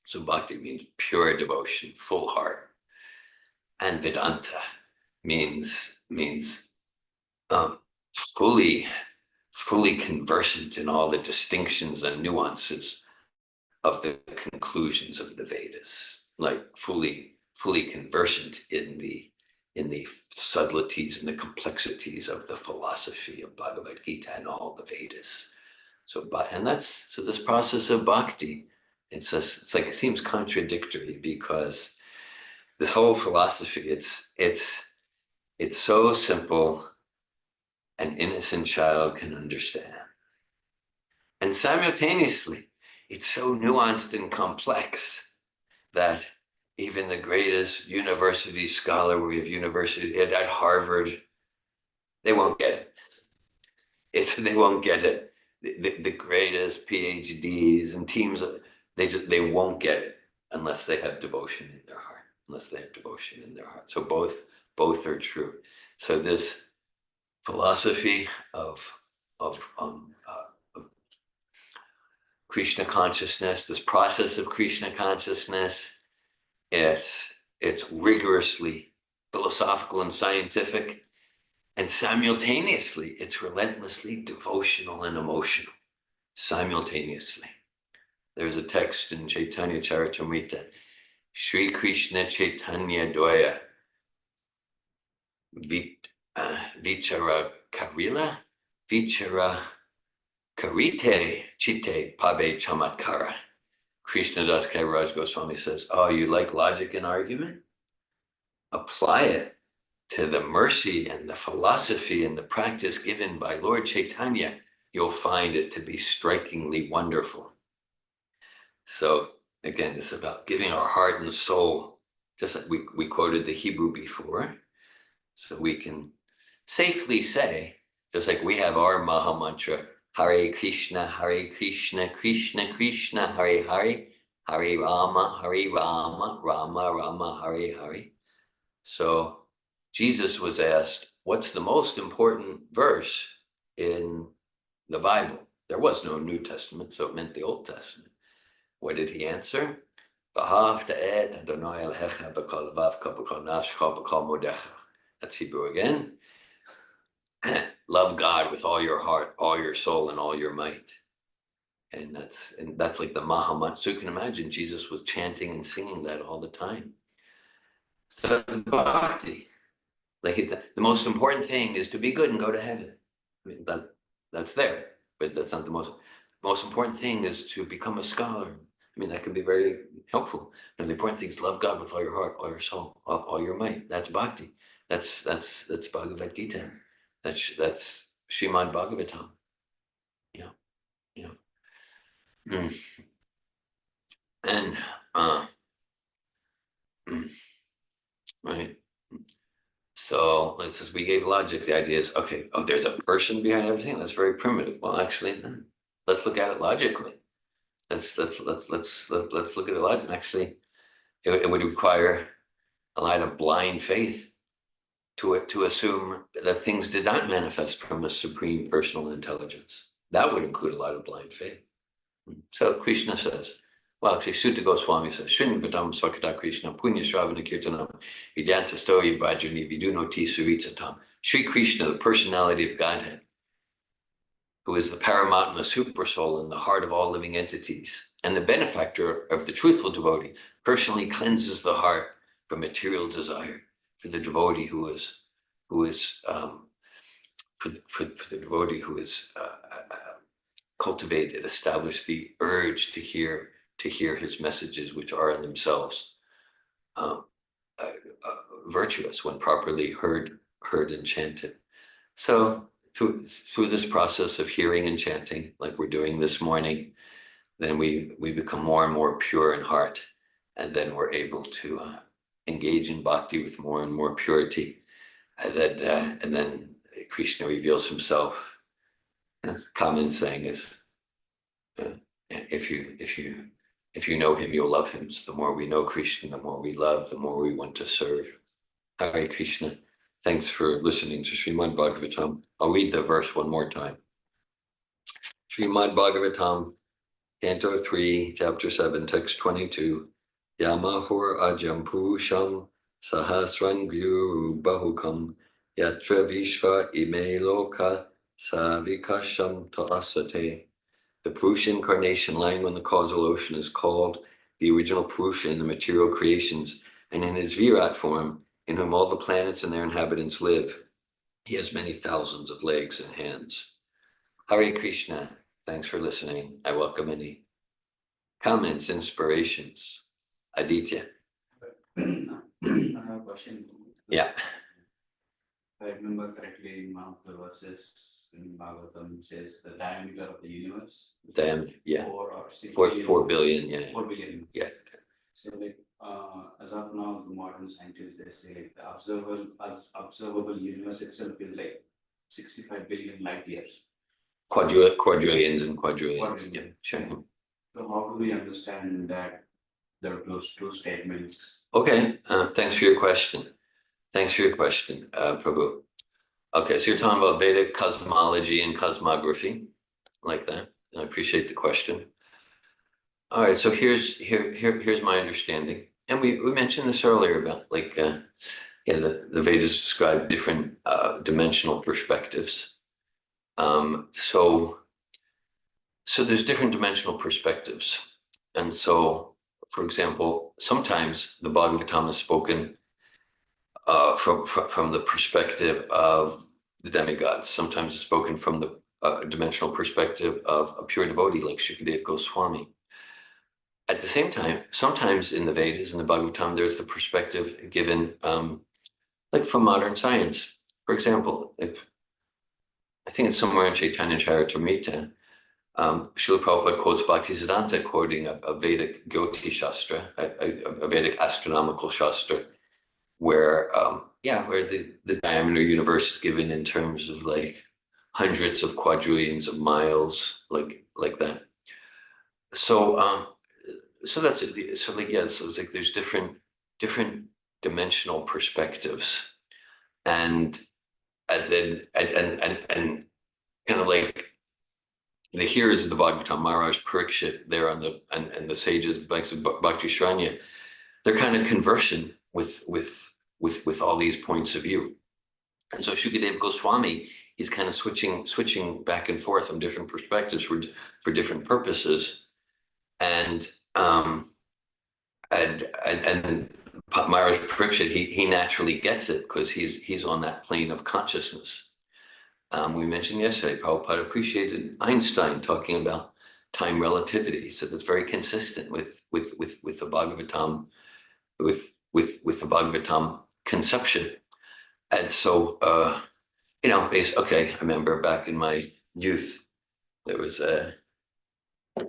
So Bhakti means pure devotion, full heart. And Vedanta means fully conversant in all the distinctions and nuances of the conclusions of the Vedas, like fully conversant in the subtleties and the complexities of the philosophy of Bhagavad Gita and all the Vedas. So this process of bhakti, it's like it seems contradictory because this whole philosophy, it's so simple, an innocent child can understand. And simultaneously, it's so nuanced and complex that even the greatest university scholar, we have university at Harvard, they won't get it. They won't get it. The greatest PhDs and teams, they won't get it unless they have devotion in their heart. So both are true. So this philosophy of Krishna consciousness, this process of Krishna consciousness, it's rigorously philosophical and scientific, and simultaneously it's relentlessly devotional and emotional. Simultaneously. There's a text in Chaitanya Charitamrita, Sri Krishna Chaitanya Doya Vichara Karite Chitte Pabe Chamatkara. Krishna Das Kaviraj Goswami says, oh, you like logic and argument? Apply it to the mercy and the philosophy and the practice given by Lord Chaitanya, you'll find it to be strikingly wonderful. So again, it's about giving our heart and soul, just like we quoted the Hebrew before, so we can safely say, just like we have our Maha Mantra, Hare Krishna, Krishna Krishna, Hare Hare, Hare Rama, Rama Rama, Hare Hare. So Jesus was asked, what's the most important verse in the Bible? There was no New Testament, so it meant the Old Testament. What did he answer? That's Hebrew again. Love God with all your heart, all your soul, and all your might. And that's like the Maha Mantra. So you can imagine Jesus was chanting and singing that all the time. So bhakti. Like the most important thing is to be good and go to heaven. I mean, that's there, but that's not the most important thing is to become a scholar. I mean, that can be very helpful. No, the important thing is love God with all your heart, all your soul, all your might. That's bhakti. That's Bhagavad Gita. That's Srimad Bhagavatam. Yeah, yeah. Mm. And right. So we gave logic. The idea is, okay, oh, there's a person behind everything. That's very primitive. Well, actually, let's look at it logically. Let's look at it logically. Actually, it would require a lot of blind faith to assume that things did not manifest from a supreme personal intelligence. That would include a lot of blind faith. So Krishna says, well, actually, Sutta Goswami says, Shunyavatam Swakata Krishna, Punya Shravana Kirtanam, Vidanta Stoya Brajani, Vidunoti Suritsatam. Sri Krishna, the personality of Godhead, who is the Paramatma super soul in the heart of all living entities, and the benefactor of the truthful devotee, personally cleanses the heart from material desire for the devotee who is cultivated, established the urge to hear his messages, which are in themselves virtuous when properly heard and chanted. So through this process of hearing and chanting, like we're doing this morning, then we become more and more pure in heart, and then we're able to engage in bhakti with more and more purity, and then Krishna reveals himself. Common saying is, if you know him, you'll love him. So the more we know Krishna, the more we love, the more we want to serve. Hare Krishna. Thanks for listening to Srimad Bhagavatam. I'll read the verse one more time. Srimad Bhagavatam, Canto 3, Chapter 7, Text 22. Yamahor ajam purusham sahasran vyuru bahukam yatra vishva ime loka savikasham ta'asate. The Purusha incarnation lying on the causal ocean is called the original Purusha in the material creations, and in his Virat form, in whom all the planets and their inhabitants live, he has many thousands of legs and hands. Hare Krishna. Thanks for listening. I welcome any comments, inspirations. Aditya. I have a question. Yeah. If I remember correctly, in one of the verses in Bhagavatam says the diameter of the universe. Yeah. 4 billion. Yeah. 4 billion. Yeah. So as of now, the modern scientists, they say the observable universe itself is like 65 billion light years. Quadrillions and quadrillions. Yeah, sure. So how do we understand that those two statements? Okay, thanks for your question. Prabhu. Okay, so you're talking about Vedic cosmology and cosmography, like that. I appreciate the question. All right, so here's my understanding, and we mentioned this earlier about the Vedas describe different dimensional perspectives. So there's different dimensional perspectives, and so, for example, sometimes the Bhagavatam is spoken from the perspective of the demigods. Sometimes it's spoken from the dimensional perspective of a pure devotee like Shukadeva Goswami. At the same time, sometimes in the Vedas and the Bhagavatam, there's the perspective given like from modern science. For example, if I think it's somewhere in Chaitanya Charitamrita, Srila Prabhupada quotes Bhaktisiddhanta quoting a Vedic Jyoti Shastra, a Vedic astronomical Shastra, where where the diameter universe is given in terms of like hundreds of quadrillions of miles, like that. So so that's it. So like so it's like there's different dimensional perspectives, and then and kind of like the hearers of the Bhagavatam, Maharaj Parikshit there on the and the sages like Bhakti Shranya, they're kind of conversing with all these points of view. And so Shukadeva Goswami, he's kind of switching back and forth on different perspectives for different purposes. And Maharaj Parikshit, he naturally gets it because he's on that plane of consciousness. We mentioned yesterday, Prabhupada appreciated Einstein talking about time relativity. So that's very consistent with the Bhagavatam, with the Bhagavatam conception. And so okay, I remember back in my youth, there was a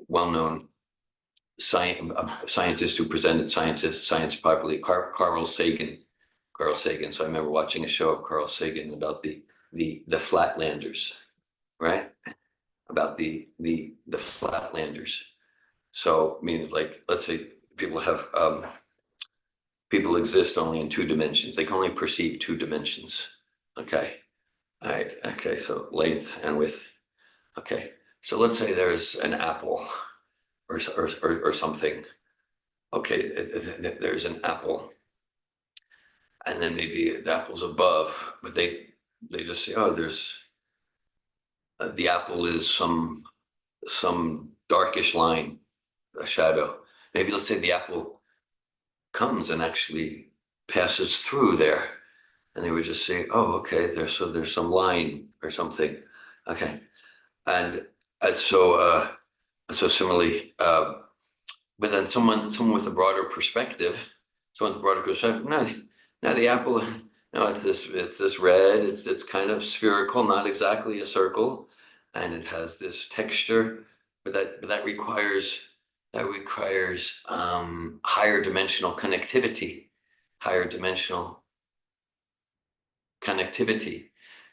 well-known scientist who presented science properly, Carl Sagan. So I remember watching a show of Carl Sagan about the Flatlanders, right? About the Flatlanders. So I mean, like, let's say people exist only in two dimensions. They can only perceive two dimensions. Okay. All right. Okay. So length and width. Okay. So let's say there's an apple or something. Okay. There's an apple. And then maybe the apple's above, but they just say, oh, there's the apple is some darkish line, a shadow. Maybe let's say the apple comes and actually passes through there, and they would just say, oh, okay, there's some line or something. Okay. And so similarly, but then someone with a broader perspective, now the apple, no, it's this red, it's kind of spherical, not exactly a circle, and it has this texture, but that requires higher dimensional connectivity,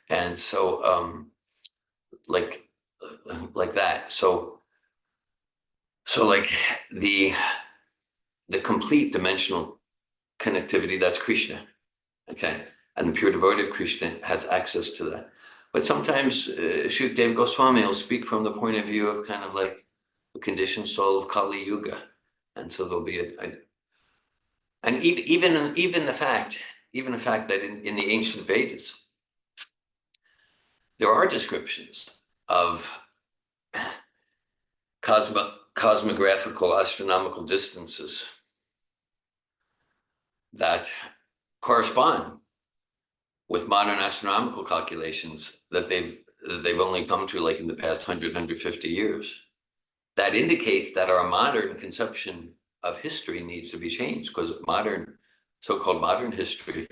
and so like that. So like the complete dimensional connectivity, that's Krishna. Okay. And the pure devotee of Krishna has access to that. But sometimes Shukadeva Goswami will speak from the point of view of kind of like the conditioned soul of Kali Yuga. And so there'll be and even the fact that in the ancient Vedas, there are descriptions of cosmographical astronomical distances that correspond with modern astronomical calculations that they've only come to like in the past 150 years. That indicates that our modern conception of history needs to be changed, because so-called modern history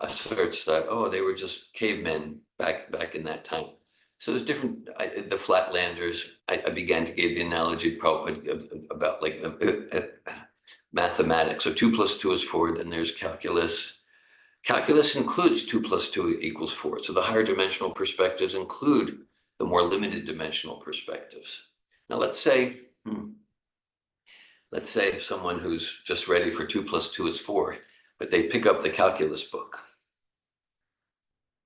asserts that, oh, they were just cavemen back in that time. So there's different, the Flatlanders, I began to give the analogy probably about like mathematics. So 2 + 2 is 4, then there's calculus. Calculus includes 2 + 2 = 4. So the higher dimensional perspectives include the more limited dimensional perspectives. Now let's say if someone who's just ready for 2 + 2 is 4, but they pick up the calculus book.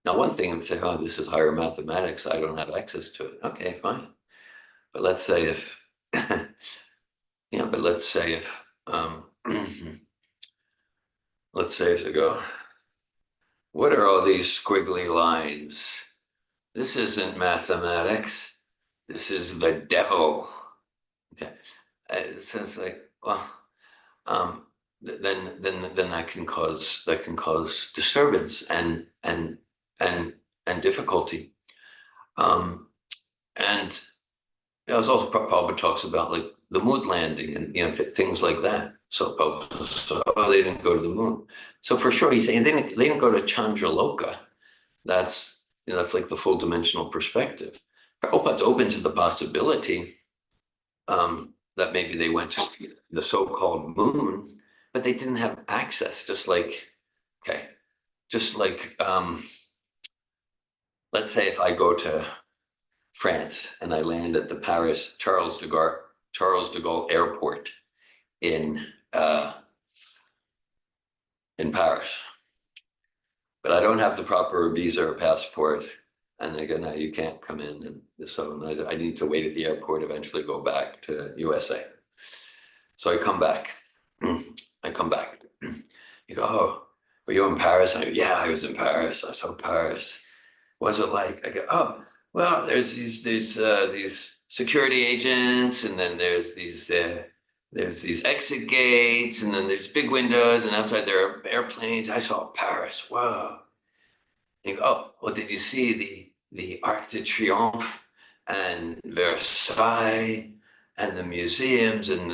Now, one thing and say, oh, this is higher mathematics, I don't have access to it. Okay, fine. But let's say if, let's say if they go, what are all these squiggly lines? This isn't mathematics. This is the devil. Okay. It says like, well, then that can cause disturbance and difficulty. And as also Prabhupada talks about like the mood landing and things like that. So oh, they didn't go to the moon. So for sure, he's saying they didn't go to Chandraloka. That's, you know, that's like the full dimensional perspective. Prabhupada's open to the possibility that maybe they went to the so-called moon, but they didn't have access, just like, okay, just like, let's say if I go to France and I land at the Paris Charles de Gaulle Airport in Paris, but I don't have the proper visa or passport, and they go, no, you can't come in, and so I need to wait at the airport, eventually go back to USA. So I come back. I come back. You go, oh, were you in Paris? I go, yeah, I was in Paris. I saw Paris. What's it like? I go, oh, well, there's these security agents, and then there's these exit gates, and then there's big windows, and outside there are airplanes. I saw Paris. Whoa. And you go, oh, well, did you see the Arc de Triomphe and Versailles and the museums and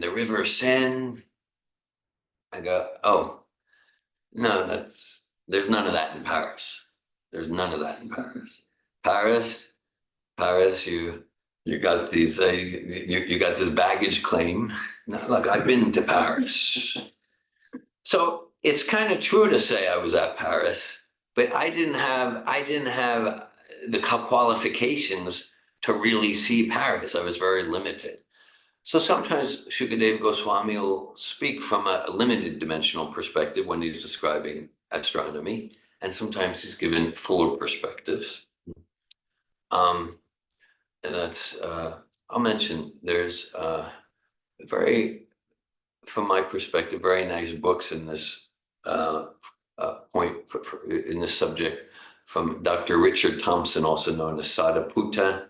the River Seine? I go, oh, no, there's none of that in Paris. There's none of that in Paris. Paris, you got these, you got this baggage claim. Now, look, I've been to Paris. So it's kind of true to say I was at Paris, but I didn't have the qualifications to really see Paris. I was very limited. So sometimes Shukadeva Goswami will speak from a limited dimensional perspective when he's describing astronomy, and sometimes he's given fuller perspectives. And that's, I'll mention, there's from my perspective, very nice books in this point, in this subject, from Dr. Richard Thompson, also known as Sadaputta.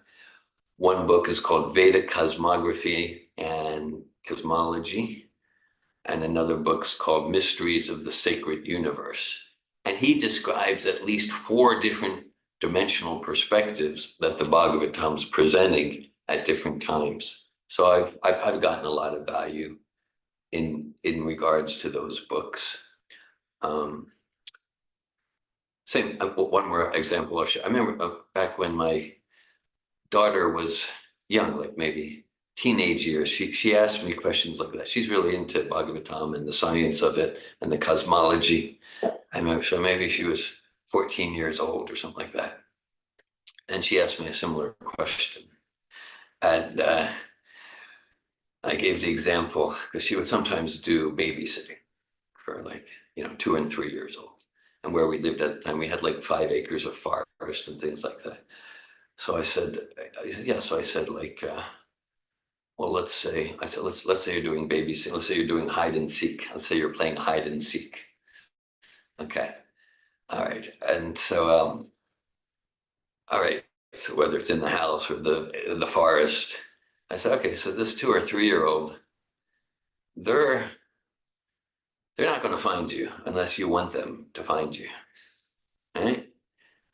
One book is called Vedic Cosmography and Cosmology, and another book's called Mysteries of the Sacred Universe. And he describes at least 4 different dimensional perspectives that the Bhagavatam's presenting at different times. So I've gotten a lot of value in regards to those books. One more example I'll show. I remember back when my daughter was young, like maybe teenage years, she asked me questions like that. She's really into Bhagavatam and the science of it and the cosmology. I remember, so maybe she was 14 years old or something like that. And she asked me a similar question. And I gave the example because she would sometimes do babysitting for 2 and 3 years old. And where we lived at the time, we had like 5 acres of forest and things like that. So I said, yeah. So I said, well, let's say you're doing babysitting. Let's say you're doing hide and seek. Let's say you're playing hide and seek. Okay. All right. And so, all right. So whether it's in the house or the forest, I said, okay. So this 2 or 3 year old, they're not going to find you unless you want them to find you. Right?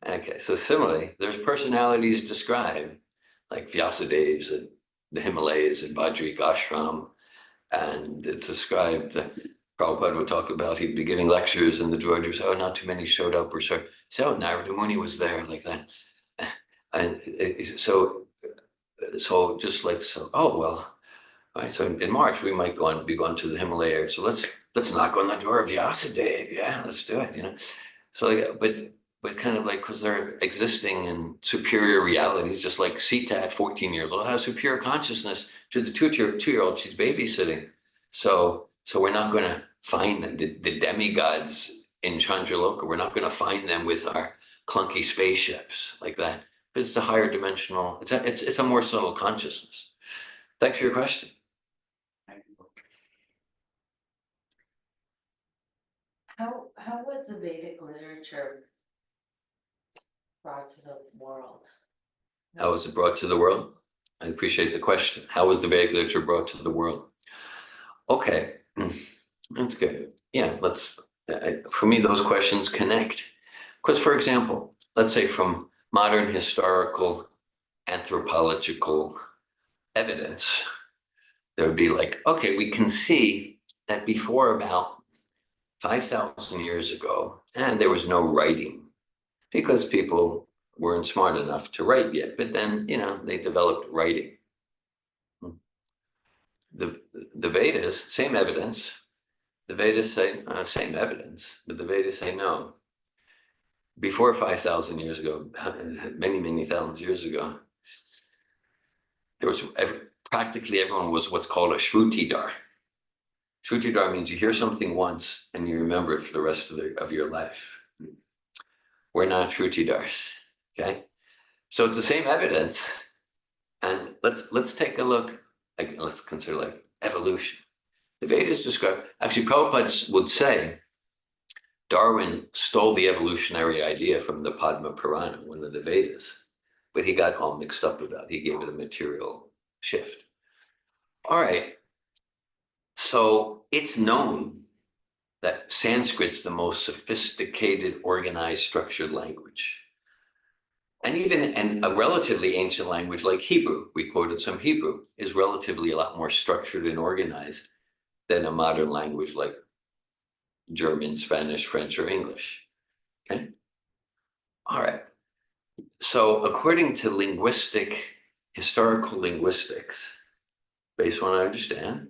Okay. So similarly, there's personalities described like Vyasadev's and the Himalayas and Badrik Ashram, and it's described. Prabhupada would talk about, he'd be giving lectures and the devotees, oh, not too many showed up, or so Narada Muni was there, like that. And so just like, so, oh, well, all right, so in March, we might be going to the Himalaya. So let's knock on the door of Vyasadeva. Yeah, let's do it, So, yeah, but kind of like, because they're existing in superior realities, just like Sita at 14 years old has superior consciousness to the 2-year-old she's babysitting. So we're not going to find them, the demigods in Chandraloka. We're not going to find them with our clunky spaceships like that. It's a higher dimensional. It's a more subtle consciousness. Thanks for your question. How was the Vedic literature brought to the world? How was it brought to the world? I appreciate the question. How was the Vedic literature brought to the world? Okay, that's good. Yeah, for me, those questions connect. Because, for example, let's say from modern historical anthropological evidence, there would be like, okay, we can see that before about 5,000 years ago, and there was no writing because people weren't smart enough to write yet, but then, they developed writing. The Vedas, same evidence. The Vedas say, same evidence, but the Vedas say no. Before 5,000 years ago, many, many thousands years ago, there was practically everyone was what's called a shrutidar. Shrutidar means you hear something once and you remember it for the rest of your life. We're not shrutidars, okay? So it's the same evidence, and let's take a look. Let's consider like evolution. The Vedas describe. Actually, Prabhupada would say Darwin stole the evolutionary idea from the Padma Purana, one of the Vedas, but he got all mixed up with that. He gave it a material shift. All right. So it's known that Sanskrit's the most sophisticated, organized, structured language. And even a relatively ancient language like Hebrew, we quoted some Hebrew, is relatively a lot more structured and organized than a modern language like German, Spanish, French, or English. Okay. All right. So according to historical linguistics, based on what I understand,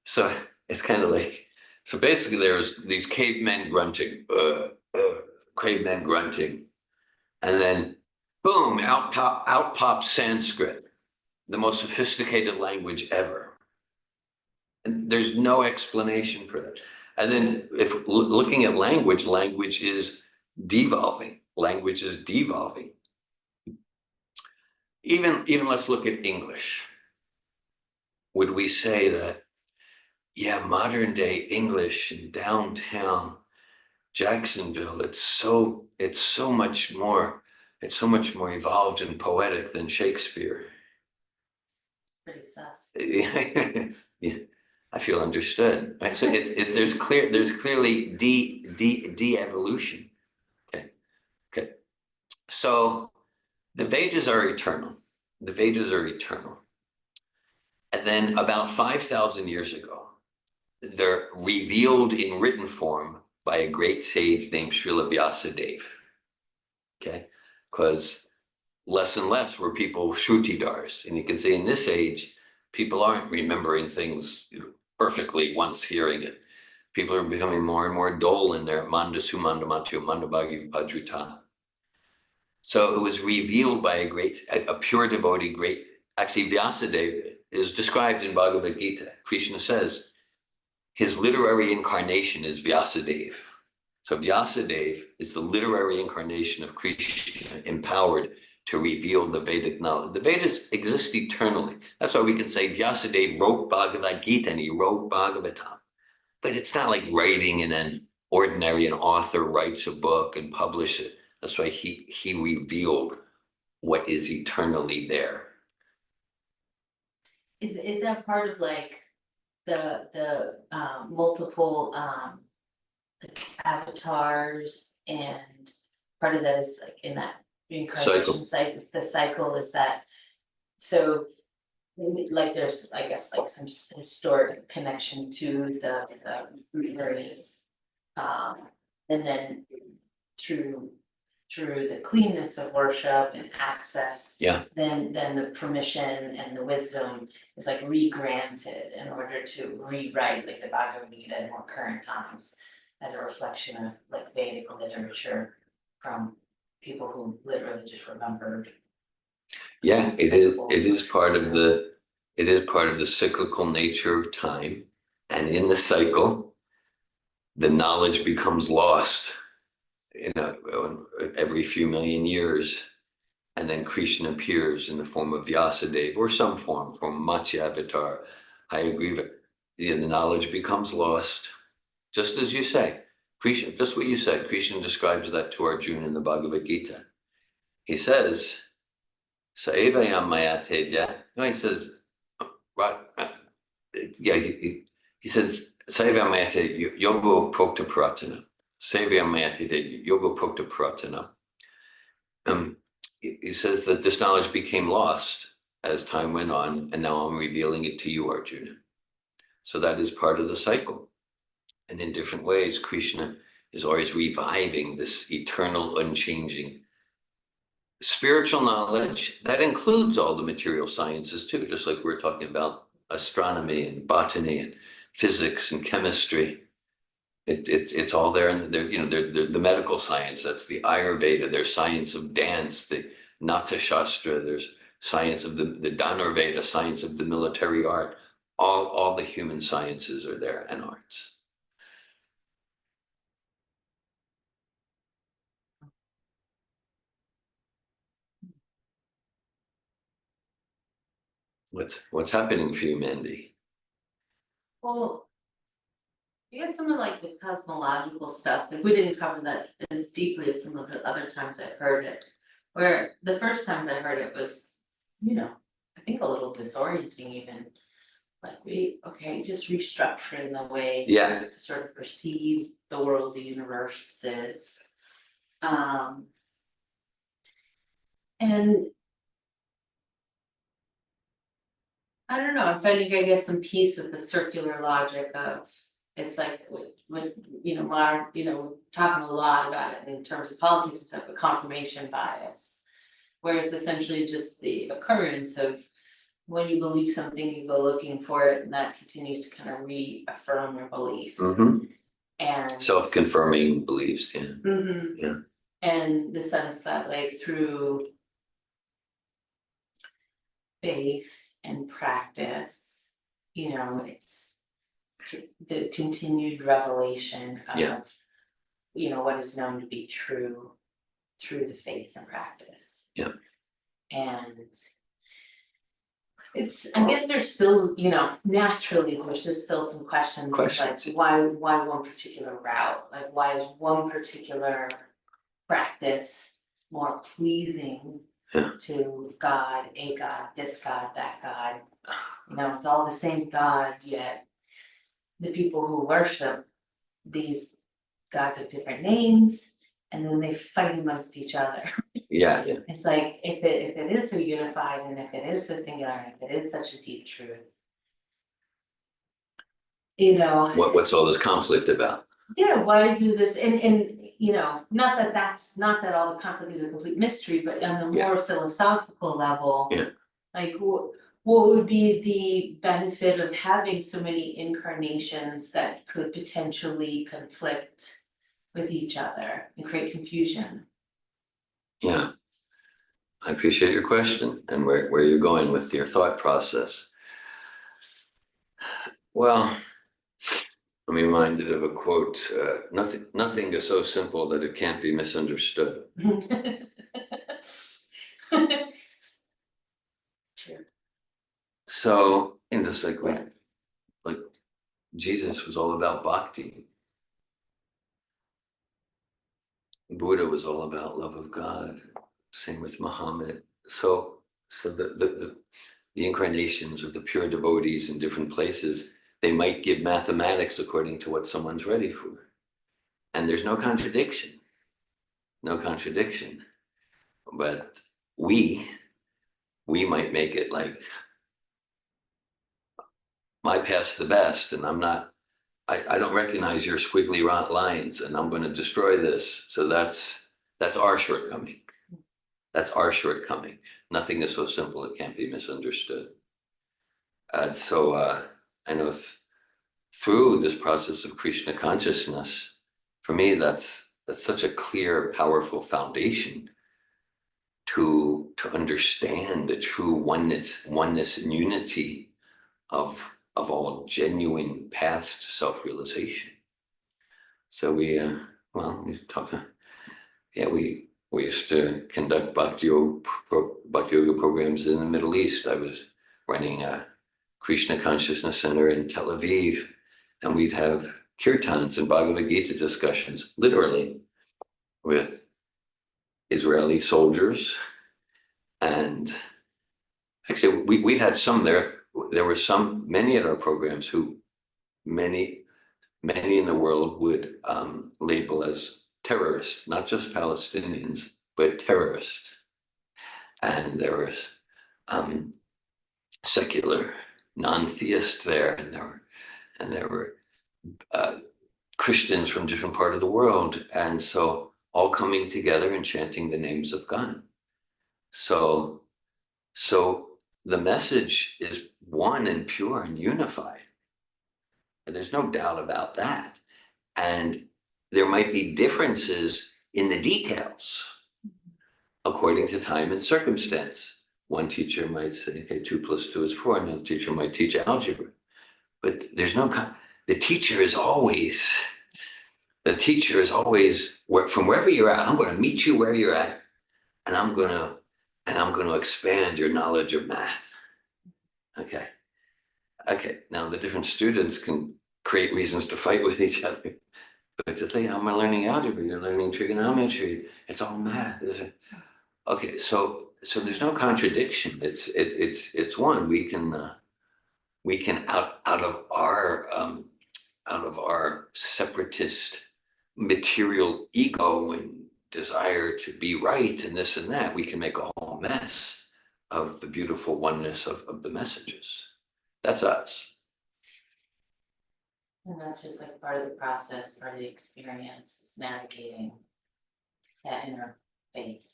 so it's kind of like, so basically there's these cavemen grunting, and then boom, out pops Sanskrit, the most sophisticated language ever. And there's no explanation for that. And then if looking at language is devolving. Language is devolving. Even let's look at English. Would we say that, yeah, modern day English in downtown Jacksonville, it's so much more evolved and poetic than Shakespeare. Pretty sus. Yeah, I feel understood. Right? So there's clearly de-evolution. Okay. So the Vedas are eternal. And then about 5,000 years ago, they're revealed in written form by a great sage named Srila Vyasadeva. Okay, because less and less were people shrutidars, and you can say in this age, people aren't remembering things perfectly once hearing it. People are becoming more and more dull in their manda sumandamatu mandabhagi padruta. So it was revealed by a pure devotee, actually Vyasadeva is described in Bhagavad Gita. Krishna says his literary incarnation is Vyasadeva. So Vyasadeva is the literary incarnation of Krishna, empowered to reveal the Vedic knowledge. The Vedas exist eternally. That's why we can say Vyasadeva wrote Bhagavad Gita and he wrote Bhagavatam. But it's not like writing in an author writes a book and publishes it. That's why he revealed what is eternally there. Is that part of like the multiple like avatars, and part of that is like in that reincarnation cycle, the cycle is that, so like there's, I guess, like some historic connection to the various and then through the cleanness of worship and access, Yeah. then the permission and the wisdom is like re-granted in order to rewrite like the Bhagavad Gita in more current times as a reflection of like Vedic literature from people who literally just remembered. Yeah, it is part of the cyclical nature of time, and in the cycle, the knowledge becomes lost. Every few million years, and then Krishna appears in the form of Vyasadeva or some form Matsya avatar, Hayagriva. The knowledge becomes lost, just as you say. Krishna, just what you said. Krishna describes that to Arjuna in the Bhagavad Gita. He says, "Saevayam maya teja." No, he says, he says, "Saevayam maya teja yogo prokta pratana." Yoga Prokta Pratana. He says that this knowledge became lost as time went on, and now I'm revealing it to you, Arjuna. So that is part of the cycle. And in different ways, Krishna is always reviving this eternal, unchanging spiritual knowledge. That includes all the material sciences too, just like we're talking about astronomy and botany and physics and chemistry. It's all there, and there, there's the medical science. That's the Ayurveda. There's science of dance, the Nata Shastra. There's science of the Dhanurveda, science of the military art. All the human sciences are there, and arts. What's happening for you, Mandy? Well, I guess some of like the cosmological stuff, like we didn't cover that as deeply as some of the other times I've heard it. Where the first time I heard it was, I think a little disorienting even. Like just restructuring the way Yeah. to sort of perceive the world, the universe is. And I don't know, I'm finding, I guess, some peace with the circular logic of, it's like, when, modern, talking a lot about it in terms of politics and stuff, but confirmation bias. Whereas essentially just the occurrence of when you believe something, you go looking for it, and that continues to kind of reaffirm your belief. Mm-hmm. And Self-confirming beliefs, yeah. Mm-hmm. Yeah. And the sense that like through faith and practice, it's the continued revelation of, what is known to be true through the faith and practice. Yeah. And I guess there's still, naturally, there's just still some questions. Like why one particular route? Like why is one particular practice more pleasing to God, a God, this God, that God? It's all the same God, yet the people who worship these gods have different names, and then they fight amongst each other. Yeah. It's like if it is so unified, and if it is so singular, and if it is such a deep truth, What's all this conflict about? Yeah, why is there this? And not that all the conflict is a complete mystery, but on the more philosophical level, like what would be the benefit of having so many incarnations that could potentially conflict with each other and create confusion? Yeah, I appreciate your question and where you're going with your thought process. Well, I'm reminded of a quote, nothing is so simple that it can't be misunderstood. Sure. So, in just like Jesus was all about bhakti. Buddha was all about love of God. Same with Muhammad. So the incarnations or the pure devotees in different places, they might give mathematics according to what someone's ready for. And there's no contradiction. But we might make it like my path's the best, and I don't recognize your squiggly lines, and I'm going to destroy this. So that's our shortcoming. That's our shortcoming. Nothing is so simple it can't be misunderstood. And so I know through this process of Krishna consciousness, for me, that's such a clear, powerful foundation to understand the true oneness and unity of all genuine paths to self-realization. So we talked. We used to conduct Bhakti Yoga programs in the Middle East. I was running a Krishna Consciousness Center in Tel Aviv, and we'd have kirtans and Bhagavad Gita discussions, literally, with Israeli soldiers. And actually, we'd had some there. There were many at our programs who many in the world would label as terrorists, not just Palestinians, but terrorists. And there was secular non-theists there, and there were and there were Christians from different part of the world, and so all coming together and chanting the names of God. So the message is one and pure and unified. And there's no doubt about that. And there might be differences in the details according to time and circumstance. One teacher might say, okay, 2 + 2 is 4. Another teacher might teach algebra. But there's no, the teacher is always from wherever you're at. I'm going to meet you where you're at, and I'm going to expand your knowledge of math. Okay. Now the different students can create reasons to fight with each other, but to say, I'm learning algebra, you're learning trigonometry, it's all math. Okay, so there's no contradiction. It's one. We can out of our separatist material ego and desire to be right and this and that, we can make a whole mess of the beautiful oneness of the messages. That's us. And that's just like part of the process, part of the experience, is navigating that inner faith,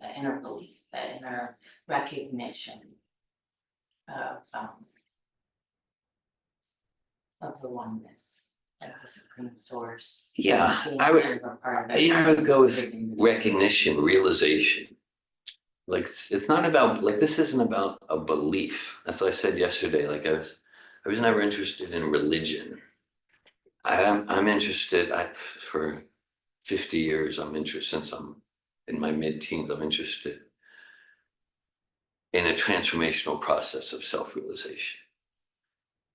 that inner belief, that inner recognition of the oneness, of the supreme source. Yeah, being I would- kind of a part of it, I would go with integrating the- recognition, realization. Like it's not about, like, this isn't about a belief. As I said yesterday, like I was never interested in religion. I'm interested, for 50 years, since I'm in my mid-teens, I'm interested in a transformational process of self-realization.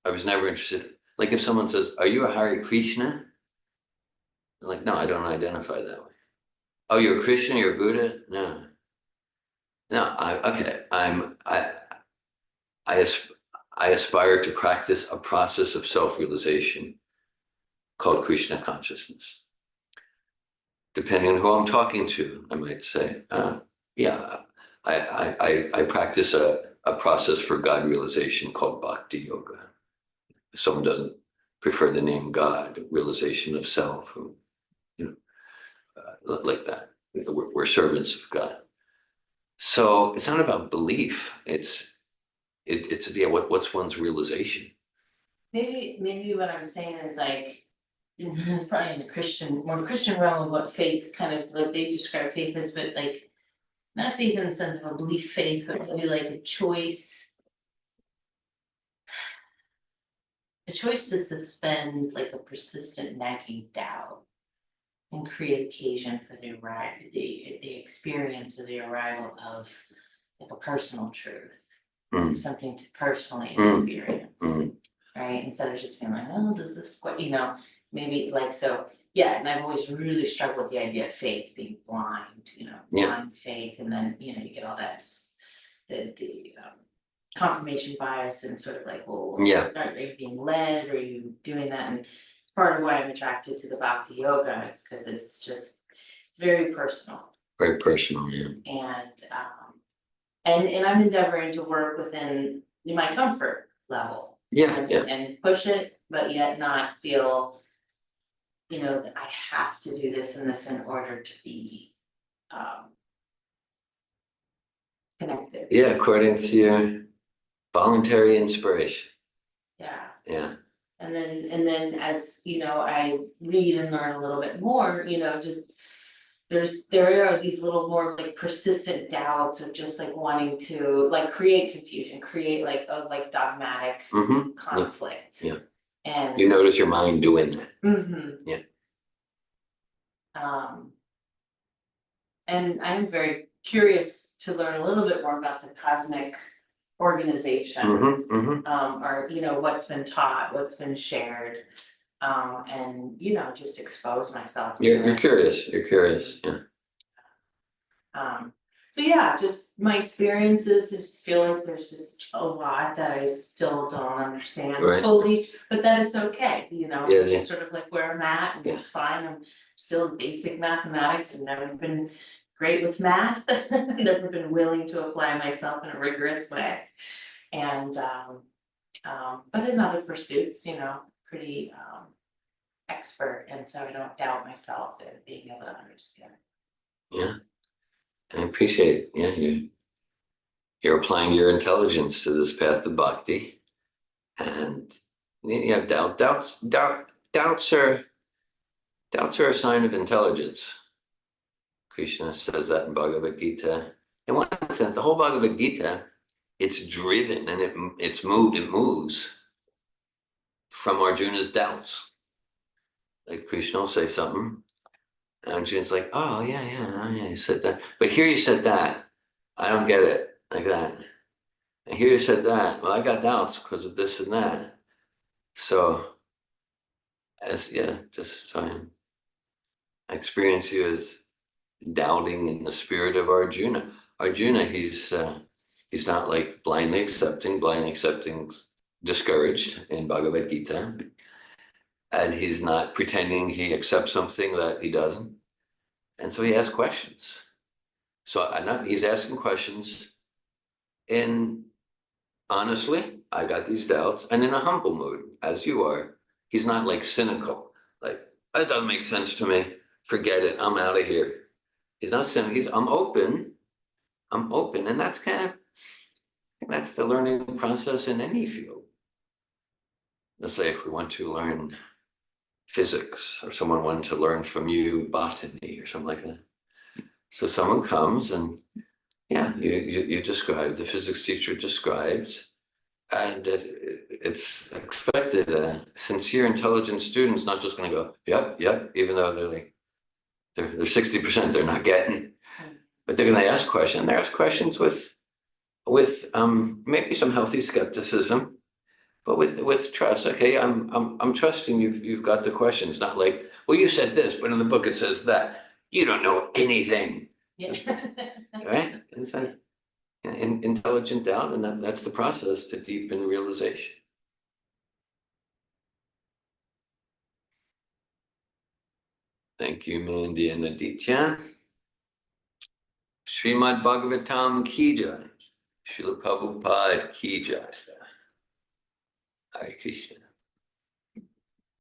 I was never interested, like if someone says, are you a Hare Krishna? I'm like, no, I don't identify that way. Oh, you're a Christian, you're a Buddha? No. No, I aspire to practice a process of self-realization called Krishna consciousness. Depending on who I'm talking to, I might say, yeah, I practice a process for God realization called Bhakti Yoga. If someone doesn't prefer the name God, realization of self, or, like that. We're servants of God. So it's not about belief. It's yeah, what's one's realization? Maybe what I'm saying is like, probably in the more Christian realm of what faith kind of like they describe faith as, but like, not faith in the sense of a belief faith, but maybe like a choice. A choice to suspend like a persistent nagging doubt and create occasion for the experience or the arrival of like a personal truth. Mm. Something to personally Mm. experience. Mm. Right, instead of just being like, oh, does this what, maybe like, so, yeah, and I've always really struggled with the idea of faith being blind, Yeah. blind faith, and then, you get all that the confirmation bias and sort of like, well, Yeah. are you being led, or are you doing that? And it's part of why I'm attracted to the Bhakti Yoga, is because it's very personal. Very personal, yeah. And I'm endeavoring to work within my comfort level. Yeah, And push it, but yet not feel, that I have to do this and this in order to be connected. Yeah, according to your voluntary inspiration. Yeah. Yeah. And then as, I read and learn a little bit more, just there are these little more like persistent doubts of just like wanting to like create confusion, create like dogmatic Mm-hmm. conflict. Yeah. And You notice your mind doing that. Mhm. Yeah. And I'm very curious to learn a little bit more about the cosmic organization. Mm-hmm. Mm-hmm. Or what's been taught, what's been shared, and just expose myself to You're it. curious. You're curious. Yeah. So yeah, just my experiences, I just feel like there's just a lot that I still don't understand Right. fully, but that it's okay, Yeah, it's yeah. just sort of like where I'm at, and Yeah. it's fine. I'm still in basic mathematics. I've never been great with math, never been willing to apply myself in a rigorous way. And but in other pursuits, pretty expert, and so I don't doubt myself in being able to understand. Yeah, I appreciate it. Yeah, you're applying your intelligence to this path of bhakti, and yeah, doubts are a sign of intelligence. Krishna says that in Bhagavad Gita. In one sense, the whole Bhagavad Gita, it's driven and it moves from Arjuna's doubts. Like Krishna will say something, and Arjuna's like, oh yeah, you said that. But here you said that. I don't get it, like that. And here you said that. Well, I got doubts because of this and that. So I experience you as doubting in the spirit of Arjuna. Arjuna, he's not like blindly accepting, discouraged in Bhagavad Gita, and he's not pretending he accepts something that he doesn't, and so he asks questions. So he's asking questions in honestly, I got these doubts, and in a humble mood, as you are. He's not like cynical, like that doesn't make sense to me. Forget it. I'm out of here. He's not cynical. I'm open. And that's the learning process in any field. Let's say if we want to learn physics, or someone wanted to learn from you botany or something like that. So someone comes and yeah, you describe, the physics teacher describes, and it's expected a sincere, intelligent student's not just going to go, yep, even though they're 60%, they're not getting, but they're going to ask questions. They ask questions with maybe some healthy skepticism, but with trust. Okay, I'm trusting you've got the questions. Not like, well, you said this, but in the book it says that. You don't know anything, Yes. right? It's intelligent doubt, and that's the process to deepen realization. Thank you, Mandy and Aditya. Srimad Bhagavatam ki jai. Srila Prabhupada ki jai. Hare Krishna.